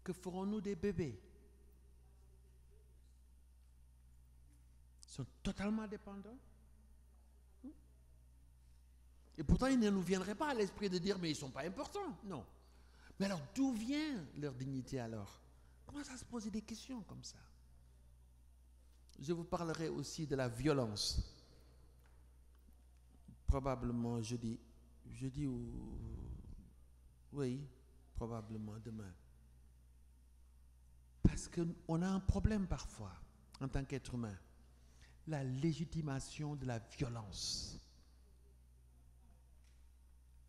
Speaker 3: que ferons-nous des bébés? Ils sont totalement dépendants. Et pourtant, il ne nous viendrait pas à l'esprit de dire, mais ils ne sont pas importants. Non. Mais alors, d'où vient leur dignité alors? Comment ça se poser des questions comme ça? Je vous parlerai aussi de la violence. Probablement jeudi ou... Oui, probablement demain. Parce qu'on a un problème parfois, en tant qu'être humain. La légitimation de la violence.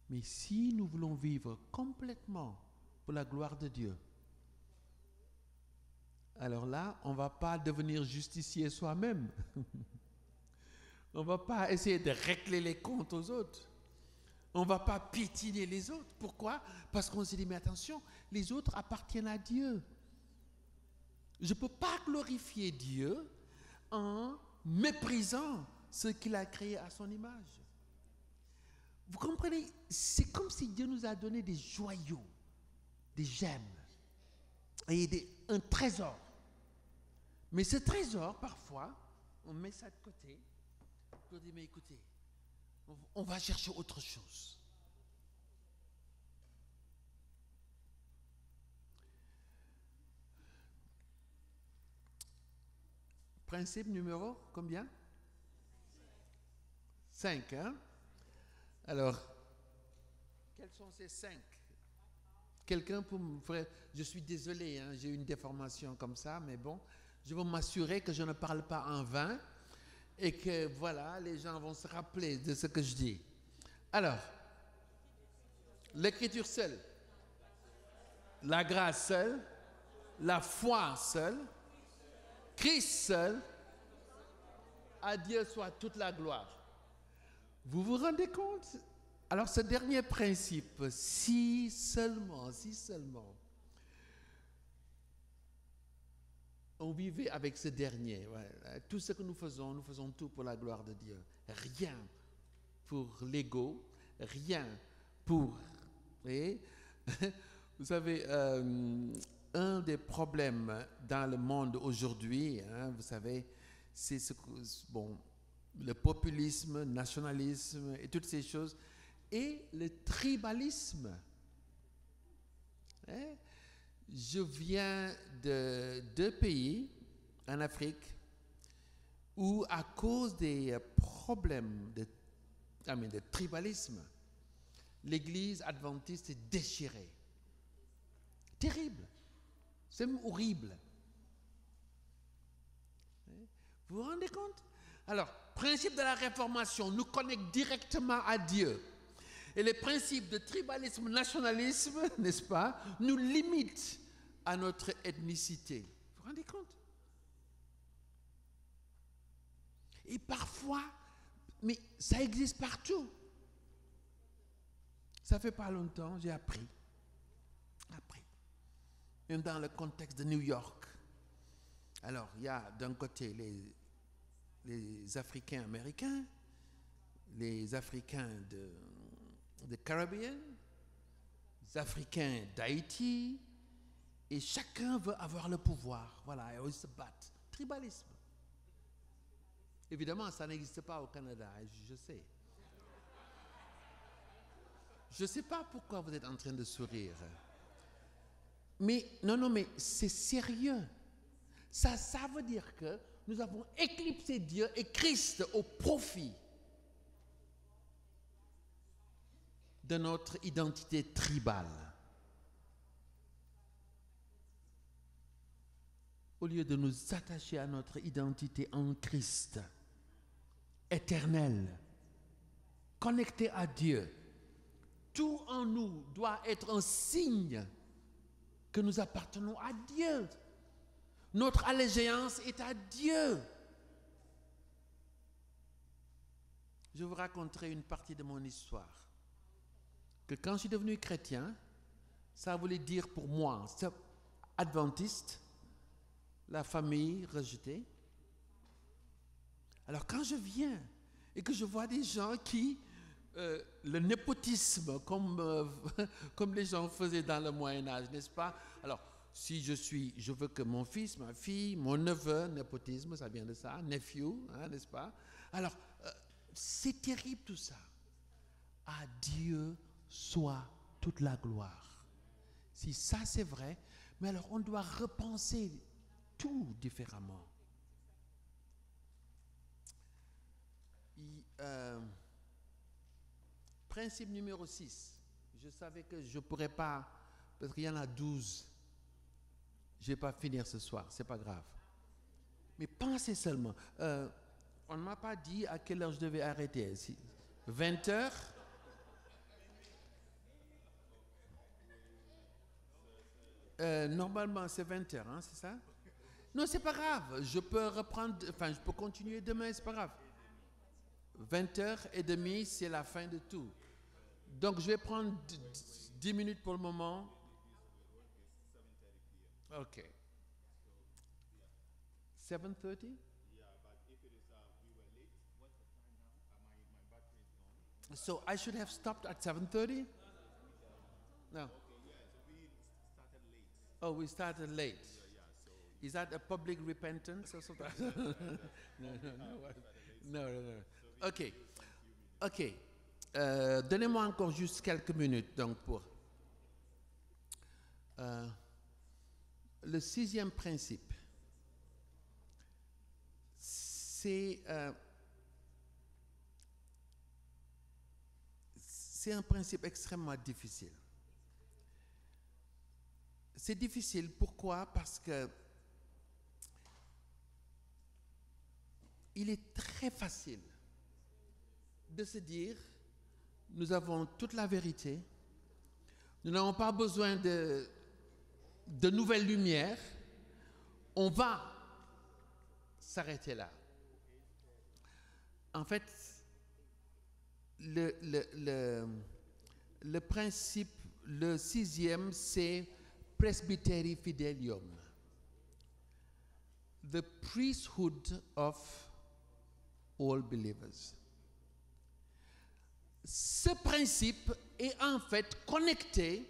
Speaker 3: Mais si nous voulons vivre complètement pour la gloire de Dieu, alors là, on ne va pas devenir justicier soi-même. On ne va pas essayer de régler les comptes aux autres. On ne va pas piétiner les autres. Pourquoi? Parce qu'on se dit, mais attention, les autres appartiennent à Dieu. Je ne peux pas glorifier Dieu en méprisant ce qu'il a créé à son image. Vous comprenez? C'est comme si Dieu nous a donné des joyaux, des gemmes, et un trésor. Mais ce trésor, parfois, on met ça de côté, on dit, mais écoutez, on va chercher autre chose. Principe numéro combien? 5, hein? Alors, quels sont ces 5? Quelqu'un pour me faire... Je suis désolé, hein, j'ai une déformation comme ça, mais bon, je veux m'assurer que je ne parle pas en vain et que, voilà, les gens vont se rappeler de ce que je dis. Alors, l'écriture seule, la grâce seule, la foi seule, Christ seul, à Dieu soit toute la gloire. Vous vous rendez compte? Alors ce dernier principe, si seulement, on vivait avec ce dernier, ouais, tout ce que nous faisons tout pour la gloire de Dieu. Rien pour l'ego, rien pour... Vous savez, un des problèmes dans le monde aujourd'hui, hein, vous savez, c'est le populisme, le nationalisme et toutes ces choses, et le tribalisme. Hein? Je viens de 2 pays en Afrique où, à cause des problèmes de tribalisme, l'église adventiste est déchirée. Terrible. C'est même horrible. Vous vous rendez compte? Alors, principe de la réformation nous connecte directement à Dieu. Et les principes de tribalisme, nationalisme, n'est-ce pas, nous limitent à notre ethnicité. Vous vous rendez compte? Et parfois, mais ça existe partout. Ça fait pas longtemps, j'ai appris. Même dans le contexte de New York. Alors, il y a d'un côté les Africains américains, les Africains de Caribbean, les Africains d'Haïti, et chacun veut avoir le pouvoir. Voilà, et ils se battent. Tribalisme. Évidemment, ça n'existe pas au Canada, je sais. Je ne sais pas pourquoi vous êtes en train de sourire. Mais non, mais c'est sérieux. Ça veut dire que nous avons éclipsé Dieu et Christ au profit de notre identité tribale. Au lieu de nous attacher à notre identité en Christ, éternelle, connectée à Dieu, tout en nous doit être un signe que nous appartenons à Dieu. Notre allégeance est à Dieu. Je vous raconterai une partie de mon histoire. Que quand je suis devenu chrétien, ça voulait dire pour moi, adventiste, la famille rejetée. Alors quand je viens et que je vois des gens qui, le népotisme, comme les gens faisaient dans le Moyen-Âge, n'est-ce pas? Alors, si je veux que mon fils, ma fille, mon neveu, népotisme, ça vient de ça, nephew, hein, n'est-ce pas? Alors, c'est terrible tout ça. À Dieu soit toute la gloire. Si ça c'est vrai, mais alors on doit repenser tout différemment. Principe numéro 6. Je savais que je ne pourrais pas, parce qu'il y en a 12. Je ne vais pas finir ce soir, ce n'est pas grave. Mais pensez seulement. On ne m'a pas dit à quelle heure je devais arrêter. 20 heures? Normalement, c'est 20 heures, hein, c'est ça? Non, c'est pas grave. Je peux reprendre, je peux continuer demain, c'est pas grave. 20h30, c'est la fin de tout. Donc, je vais prendre 10 minutes pour le moment. OK. 7:30? So, I should have stopped at 7:30? No. Oh, we started late. Is that a public repentance or something? No. OK. Donnez-moi encore juste quelques minutes donc pour le 6e principe. C'est un principe extrêmement difficile. C'est difficile, pourquoi? Parce que il est très facile de se dire, nous avons toute la vérité, nous n'avons pas besoin de nouvelles lumières, on va s'arrêter là. En fait, le principe, le 6e, c'est Presbyteri Fidelium, the priesthood of all believers. Ce principe est en fait connecté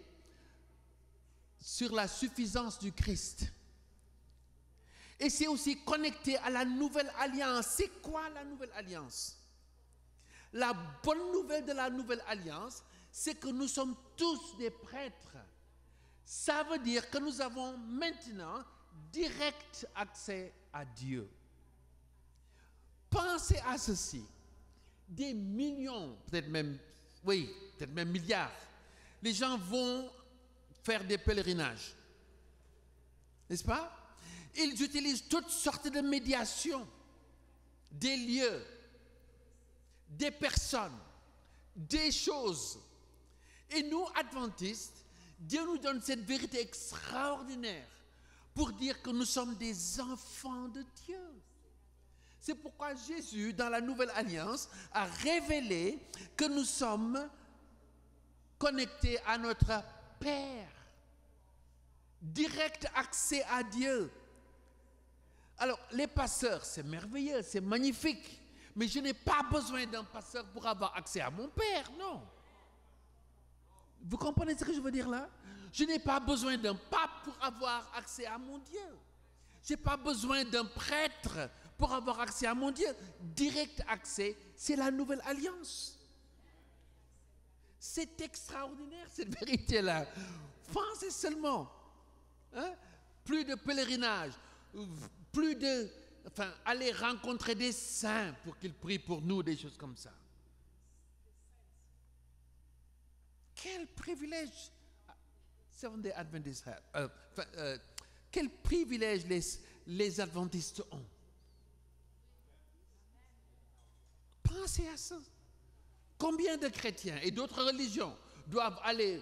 Speaker 3: sur la suffisance du Christ. Et c'est aussi connecté à la nouvelle alliance. C'est quoi la nouvelle alliance? La bonne nouvelle de la nouvelle alliance, c'est que nous sommes tous des prêtres. Ça veut dire que nous avons maintenant direct accès à Dieu. Pensez à ceci. Des millions, peut-être même milliards, les gens vont faire des pèlerinages. N'est-ce pas? Ils utilisent toutes sortes de médiations. des lieux, des personnes, des choses. Et nous, adventistes, Dieu nous donne cette vérité extraordinaire pour dire que nous sommes des enfants de Dieu. C'est pourquoi Jésus, dans la Nouvelle Alliance, a révélé que nous sommes connectés à notre Père. Direct accès à Dieu. Alors, les pasteurs, c'est merveilleux, c'est magnifique. Mais je n'ai pas besoin d'un pasteur pour avoir accès à mon Père, non. Vous comprenez ce que je veux dire là? Je n'ai pas besoin d'un pape pour avoir accès à mon Dieu. Je n'ai pas besoin d'un prêtre pour avoir accès à mon Dieu. Direct accès, c'est la Nouvelle Alliance. C'est extraordinaire cette vérité-là. Pensez seulement. Hein? Plus de pèlerinage, plus de... Enfin, aller rencontrer des saints pour qu'ils prient pour nous, des choses comme ça. Quel privilège Seventh-day Adventists have. Quel privilège les adventistes ont. Pensez à ça. Combien de chrétiens et d'autres religions doivent aller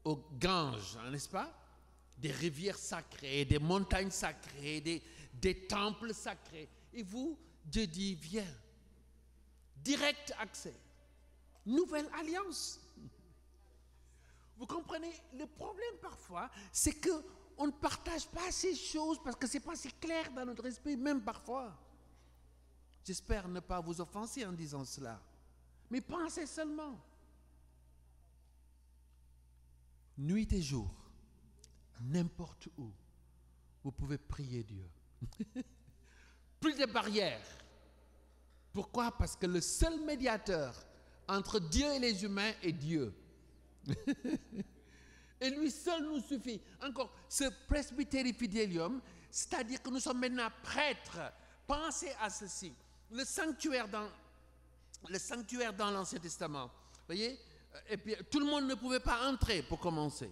Speaker 3: au Gange, n'est-ce pas? Des rivières sacrées, des montagnes sacrées, des temples sacrés. Et vous, Dieu dit, viens. Direct accès. Nouvelle alliance. Vous comprenez? Le problème parfois, c'est qu'on ne partage pas ces choses parce que ce n'est pas si clair dans notre esprit, même parfois. J'espère ne pas vous offenser en disant cela. Mais pensez seulement. Nuit et jour, n'importe où, vous pouvez prier Dieu. Plus de barrières. Pourquoi? Parce que le seul médiateur entre Dieu et les humains est Dieu. Et lui seul nous suffit. Encore, ce presbyteri fidelium, c'est-à-dire que nous sommes maintenant prêtres. Pensez à ceci. Le sanctuaire dans l'Ancien Testament, voyez, et puis tout le monde ne pouvait pas entrer pour commencer.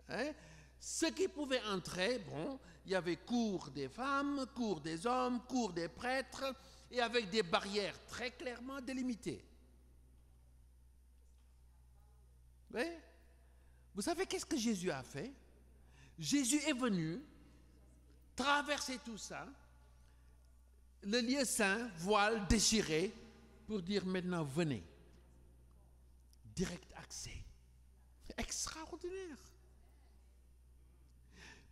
Speaker 3: Hein? Ceux qui pouvaient entrer, bon, il y avait cour des femmes, cour des hommes, cour des prêtres, et avec des barrières très clairement délimitées. Oui? Vous savez qu'est-ce que Jésus a fait? Jésus est venu traverser tout ça, le lieu saint, voile déchiré, pour dire maintenant venez. Direct accès. Extraordinaire.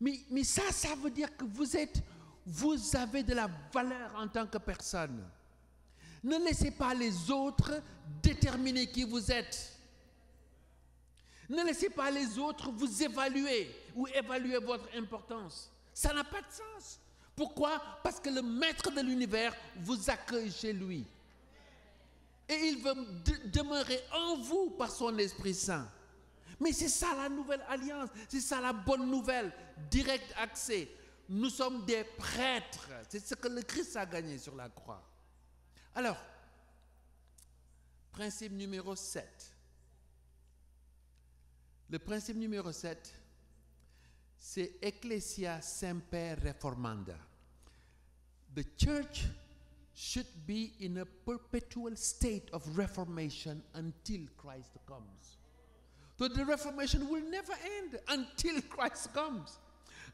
Speaker 3: Mais ça veut dire que vous avez de la valeur en tant que personne. Ne laissez pas les autres déterminer qui vous êtes. Ne laissez pas les autres vous évaluer ou évaluer votre importance. Ça n'a pas de sens. Pourquoi? Parce que le maître de l'univers vous accueille chez lui. Et il veut demeurer en vous par son Esprit Saint. Mais c'est ça la nouvelle alliance, c'est ça la bonne nouvelle, direct accès. Nous sommes des prêtres, c'est ce que le Christ a gagné sur la croix. Alors, principe numéro 7. Le principe numéro 7, c'est Ecclesia Semper Reformanda. The church should be in a perpetual state of reformation until Christ comes. So the reformation will never end until Christ comes.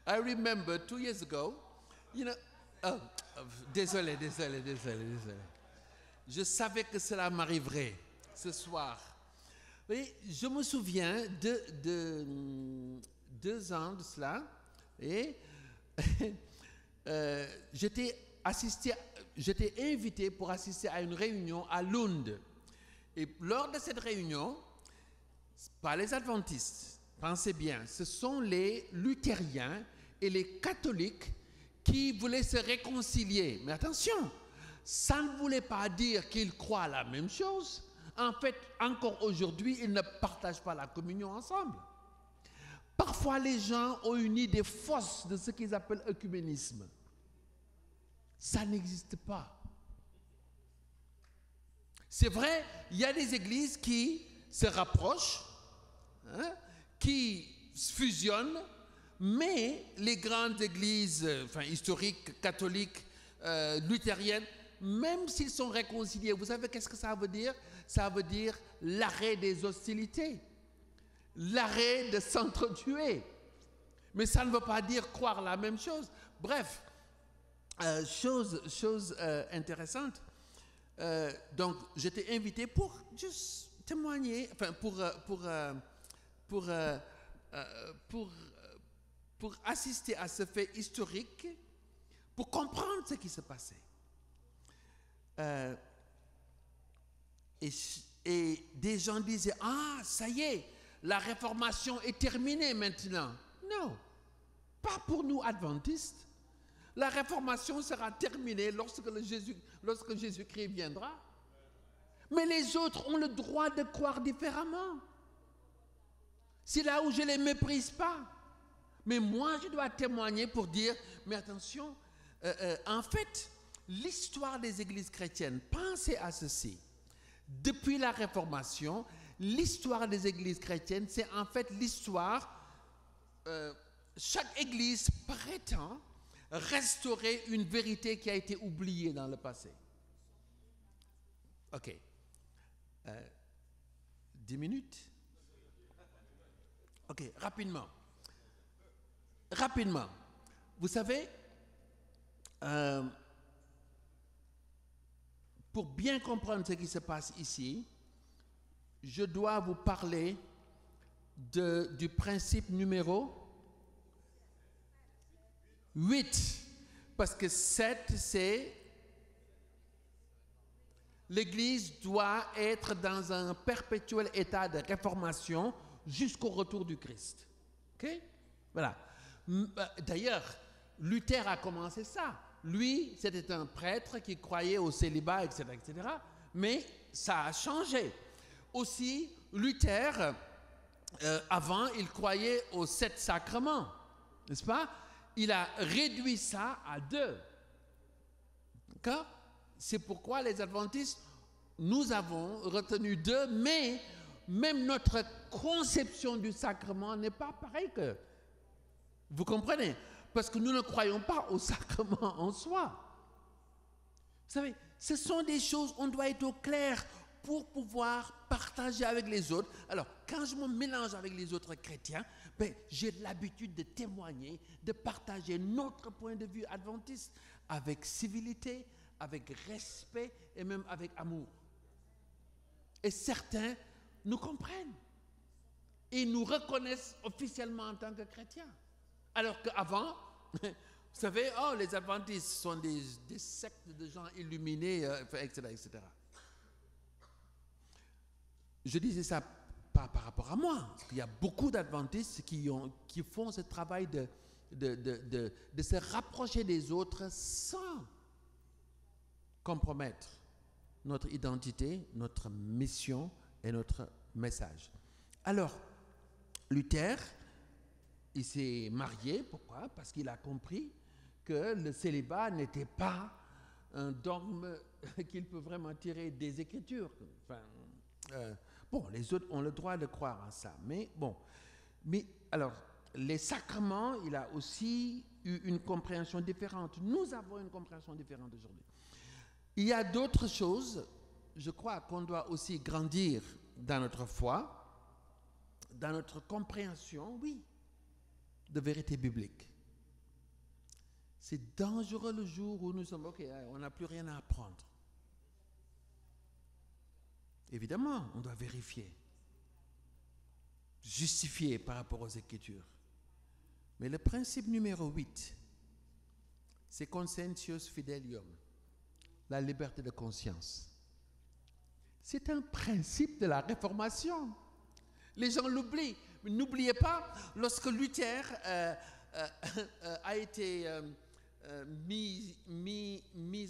Speaker 3: I remember 2 years ago, désolé. Je savais que cela m'arriverait ce soir. Et je me souviens de 2 ans de cela, et j'étais invité pour assister à une réunion à Lund. Et lors de cette réunion, pas les adventistes, pensez bien, ce sont les luthériens et les catholiques qui voulaient se réconcilier. Mais attention, ça ne voulait pas dire qu'ils croient la même chose. En fait, encore aujourd'hui, ils ne partagent pas la communion ensemble. Parfois, les gens ont une idée fausse de ce qu'ils appellent œcuménisme. Ça n'existe pas. C'est vrai, il y a des églises qui se rapprochent, qui fusionnent, mais les grandes églises historiques, catholiques, luthérienne, même s'ils sont réconciliés, vous savez qu'est-ce que ça veut dire? Ça veut dire l'arrêt des hostilités, l'arrêt de s'entretuer. Mais ça ne veut pas dire croire la même chose. Bref, chose intéressante. Donc, j'étais invité pour juste témoigner, enfin, pour assister à ce fait historique, pour comprendre ce qui se passait. Et des gens disaient, ah, ça y est, la réformation est terminée maintenant. Non, pas pour nous adventistes. La réformation sera terminée lorsque Jésus-Christ viendra. Mais les autres ont le droit de croire différemment. C'est là où je ne les méprise pas. Mais moi, je dois témoigner pour dire, mais attention, en fait, l'histoire des églises chrétiennes, pensez à ceci. Depuis la Réformation, l'histoire des églises chrétiennes, c'est en fait l'histoire, chaque église prétend restaurer une vérité qui a été oubliée dans le passé. Ok. 10 minutes? Ok, rapidement. Rapidement. Vous savez, pour bien comprendre ce qui se passe ici, je dois vous parler du principe numéro 8. Parce que 7, c'est l'Église doit être dans un perpétuel état de réformation jusqu'au retour du Christ. Ok? Voilà. D'ailleurs, Luther a commencé ça. Lui, c'était un prêtre qui croyait au célibat, etc., etc. Mais ça a changé. Aussi, Luther, avant, il croyait aux 7 sacrements, n'est-ce pas? Il a réduit ça à 2. D'accord? C'est pourquoi les adventistes, nous avons retenu 2, mais même notre conception du sacrement n'est pas pareille que... Vous comprenez? Parce que nous ne croyons pas au sacrement en soi. Vous savez, ce sont des choses, on doit être au clair pour pouvoir partager avec les autres. Alors, quand je me mélange avec les autres chrétiens, j'ai l'habitude de témoigner, de partager notre point de vue adventiste avec civilité, avec respect et même avec amour. Et certains nous comprennent et nous reconnaissent officiellement en tant que chrétiens. Alors qu'avant, vous savez, les adventistes sont des sectes de gens illuminés, etc., etc. Je disais ça pas par rapport à moi, parce qu'il y a beaucoup d'adventistes qui font ce travail de se rapprocher des autres sans compromettre notre identité, notre mission et notre message. Alors, Luther, il s'est marié, pourquoi? Parce qu'il a compris que le célibat n'était pas un dogme qu'il peut vraiment tirer des Écritures. Enfin, les autres ont le droit de croire à ça, mais bon. Mais alors, les sacrements, il a aussi eu une compréhension différente. Nous avons une compréhension différente aujourd'hui. Il y a d'autres choses, je crois qu'on doit aussi grandir dans notre foi, dans notre compréhension, oui, de vérité biblique. C'est dangereux le jour où nous sommes, ok, on n'a plus rien à apprendre. Évidemment, on doit vérifier, justifier par rapport aux Écritures. Mais le principe numéro 8, c'est conscientius fidelium, la liberté de conscience. C'est un principe de la Réformation. Les gens l'oublient. Mais n'oubliez pas, lorsque Luther a été mis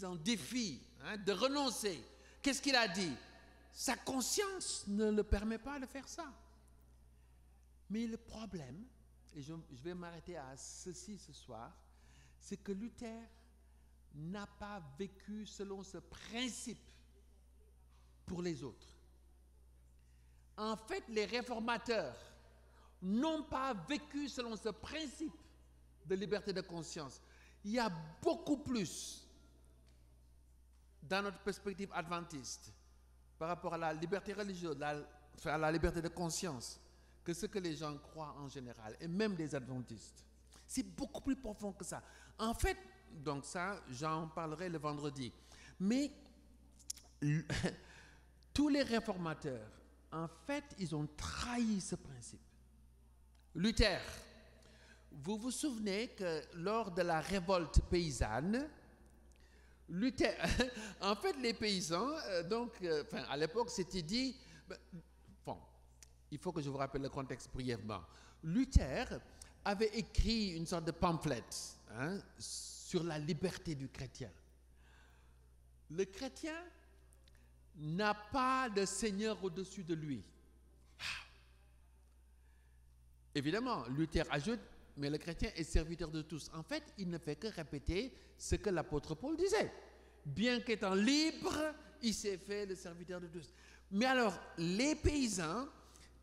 Speaker 3: en défi de renoncer, qu'est-ce qu'il a dit? Sa conscience ne le permet pas de faire ça. Mais le problème, et je vais m'arrêter à ceci ce soir, c'est que Luther n'a pas vécu selon ce principe pour les autres. En fait, les réformateurs n'ont pas vécu selon ce principe de liberté de conscience. Il y a beaucoup plus dans notre perspective adventiste, par rapport à la liberté religieuse, à la liberté de conscience, que ce que les gens croient en général, et même les adventistes. C'est beaucoup plus profond que ça. En fait, donc ça, j'en parlerai le vendredi. Mais tous les réformateurs, en fait, ils ont trahi ce principe. Luther, vous vous souvenez que lors de la révolte paysanne, Luther, en fait, les paysans, à l'époque, c'était dit, bon, il faut que je vous rappelle le contexte brièvement. Luther avait écrit une sorte de pamphlet sur la liberté du chrétien. Le chrétien n'a pas de Seigneur au-dessus de lui. Évidemment, Luther ajoute, mais le chrétien est serviteur de tous. En fait, il ne fait que répéter ce que l'apôtre Paul disait. Bien qu'étant libre, il s'est fait le serviteur de tous. Mais alors, les paysans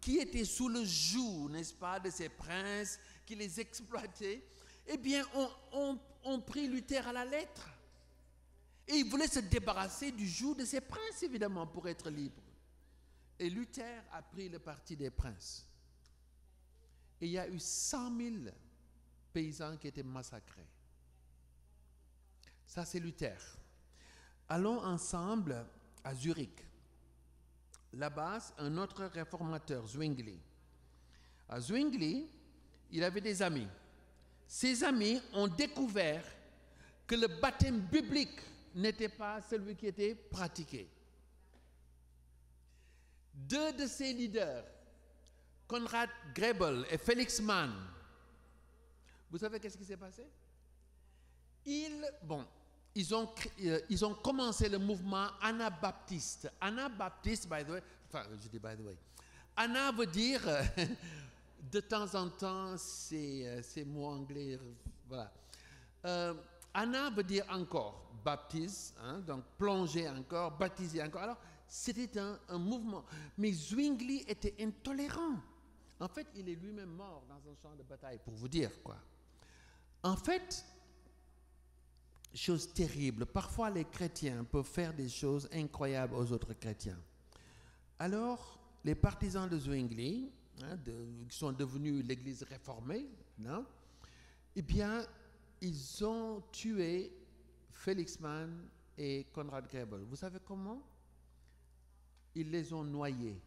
Speaker 3: qui étaient sous le joug, n'est-ce pas, de ces princes, qui les exploitaient, eh bien, ont pris Luther à la lettre. Et ils voulaient se débarrasser du joug de ces princes, évidemment, pour être libres. Et Luther a pris le parti des princes. Et il y a eu 100 000 paysans qui étaient massacrés. Ça, c'est Luther. Allons ensemble à Zurich. Là-bas, un autre réformateur, Zwingli. À Zwingli, il avait des amis. Ses amis ont découvert que le baptême biblique n'était pas celui qui était pratiqué. Deux de ses leaders, Konrad Grebel et Felix Mann, vous savez qu'est-ce qui s'est passé? Ils ont commencé le mouvement anabaptiste. Anabaptiste, by the way, enfin, je dis by the way. Ana veut dire, de temps en temps, c'est mot anglais, voilà. Ana veut dire encore, baptise, donc plonger encore, baptiser encore. Alors, c'était un mouvement. Mais Zwingli était intolérant. En fait, il est lui-même mort dans un champ de bataille, pour vous dire, quoi. En fait, chose terrible, parfois les chrétiens peuvent faire des choses incroyables aux autres chrétiens. Alors, les partisans de Zwingli, qui sont devenus l'Église réformée, eh bien, ils ont tué Felix Mann et Konrad Grebel. Vous savez comment? Ils les ont noyés.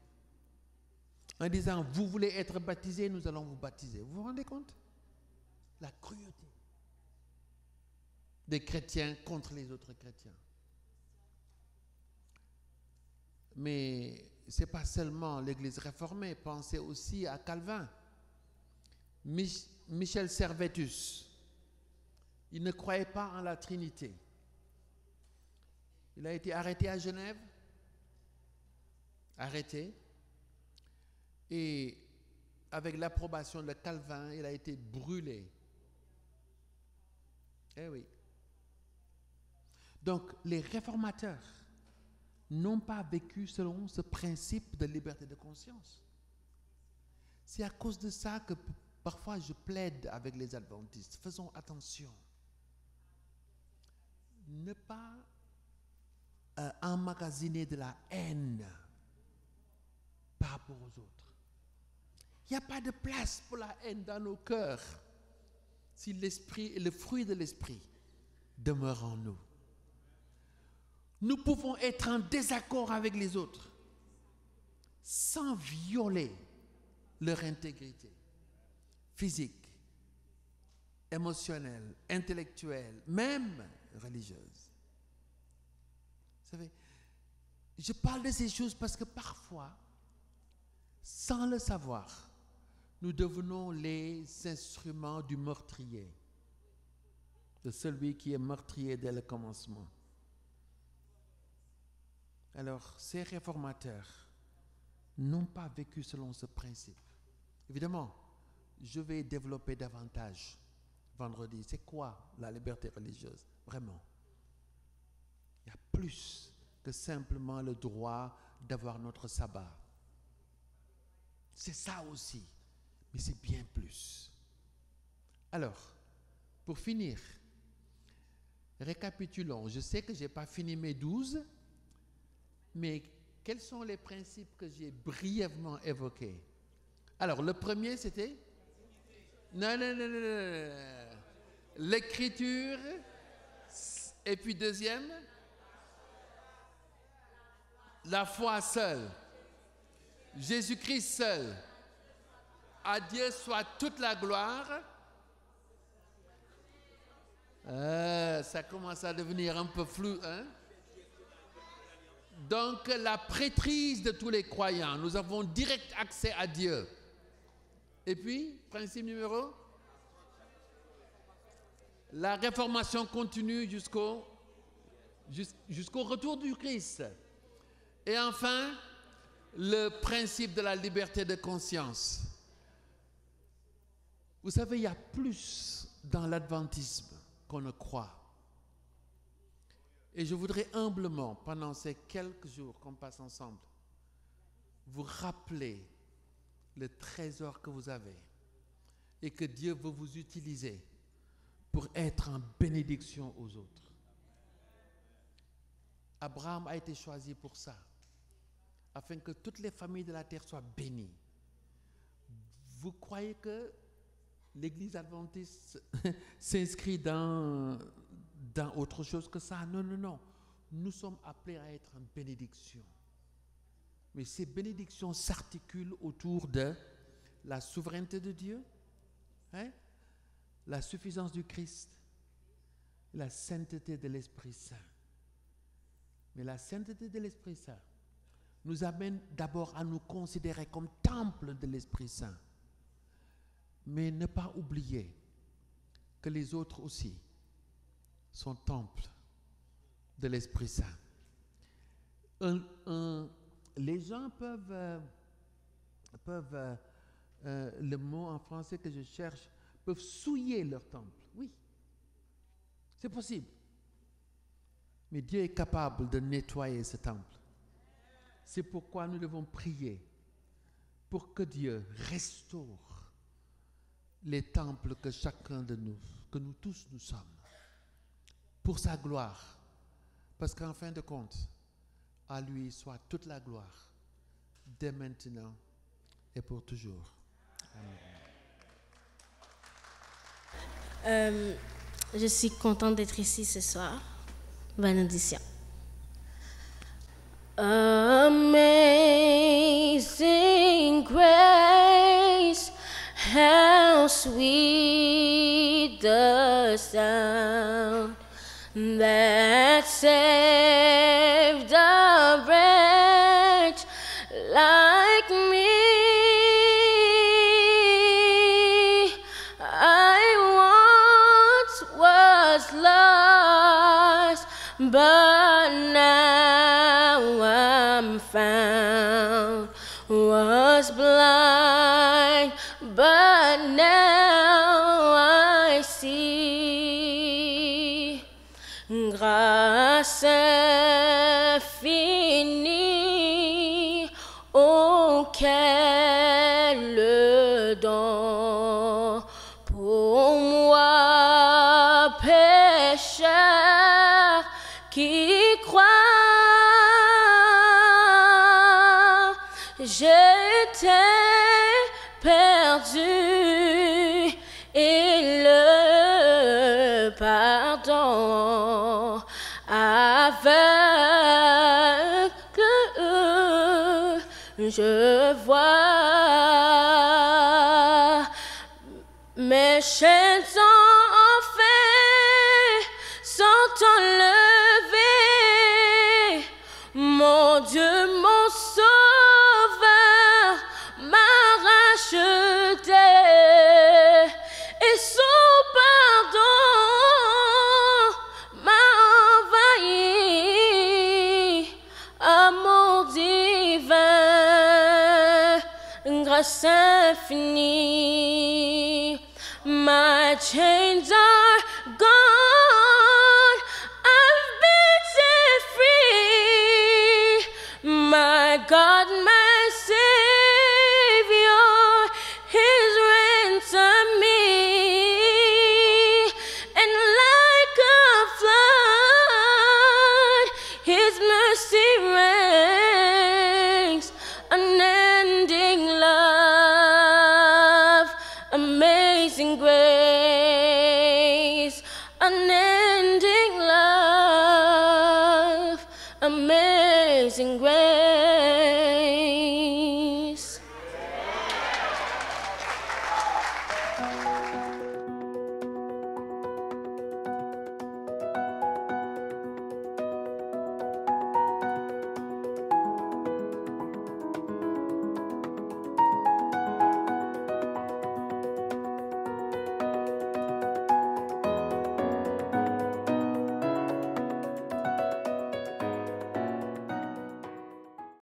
Speaker 3: En disant, vous voulez être baptisés, nous allons vous baptiser. Vous vous rendez compte? La cruauté des chrétiens contre les autres chrétiens. Mais ce n'est pas seulement l'Église réformée, pensez aussi à Calvin. Michel Servetus, il ne croyait pas en la Trinité. Il a été arrêté à Genève, et avec l'approbation de Calvin, il a été brûlé. Eh oui. Donc, les réformateurs n'ont pas vécu selon ce principe de liberté de conscience. C'est à cause de ça que parfois je plaide avec les adventistes. Faisons attention. Ne pas emmagasiner de la haine par rapport aux autres. Il n'y a pas de place pour la haine dans nos cœurs si l'esprit et le fruit de l'esprit demeurent en nous. Nous pouvons être en désaccord avec les autres sans violer leur intégrité physique, émotionnelle, intellectuelle, même religieuse. Vous savez, je parle de ces choses parce que parfois, sans le savoir, nous devenons les instruments du meurtrier, de celui qui est meurtrier dès le commencement. Alors, ces réformateurs n'ont pas vécu selon ce principe. Évidemment, je vais développer davantage vendredi. C'est quoi la liberté religieuse? Vraiment. Il y a plus que simplement le droit d'avoir notre sabbat. C'est ça aussi, mais c'est bien plus. Alors, pour finir, Récapitulons. Je sais que je n'ai pas fini mes 12, mais quels sont les principes que j'ai brièvement évoqués? Alors, le premier, c'était? Non. L'écriture. Et puis deuxième? La foi seule. Jésus-Christ seul. À Dieu soit toute la gloire. Ça commence à devenir un peu flou, hein? Donc, la prêtrise de tous les croyants. Nous avons direct accès à Dieu. Et puis, principe numéro? La réformation continue jusqu'au retour du Christ. Et enfin, le principe de la liberté de conscience. Vous savez, il y a plus dans l'adventisme qu'on ne croit. Et je voudrais humblement, pendant ces quelques jours qu'on passe ensemble, vous rappeler le trésor que vous avez et que Dieu veut vous utiliser pour être en bénédiction aux autres. Abraham a été choisi pour ça, afin que toutes les familles de la terre soient bénies. Vous croyez que l'Église adventiste s'inscrit dans autre chose que ça? Non. Nous sommes appelés à être en bénédiction. Mais ces bénédictions s'articulent autour de la souveraineté de Dieu, la suffisance du Christ, la sainteté de l'Esprit Saint. Mais la sainteté de l'Esprit Saint nous amène d'abord à nous considérer comme temple de l'Esprit Saint. Mais ne pas oublier que les autres aussi sont temples de l'Esprit Saint. Les gens peuvent le mot en français que je cherche, peuvent souiller leur temple. Oui, c'est possible. Mais Dieu est capable de nettoyer ce temple. C'est pourquoi nous devons prier pour que Dieu restaure les temples que chacun de nous, que nous tous nous sommes, pour sa gloire. Parce qu'en fin de compte, à lui soit toute la gloire, dès maintenant et pour toujours. Amen.
Speaker 4: Je suis contente d'être ici ce soir. Bénédiction. Amazing grace, how sweet the sound that saved a wretch like me. I once was lost, but now I'm found. Was blind, but now I see. Grâce infinie, oh quel don pour moi pécheur qui croit. J'étais perdu et le pardon aveugle je vois. Mes chaînes enlevées sont enlevées. Mon Dieu, mon Sauveur m'a racheté et son pardon m'a envahi. Amour divin, grâce infinie. My chains are gone, I've been set free. My God, my Savior, He's ransomed me. And like a flood,
Speaker 5: Amazing grace, unending love, amazing grace.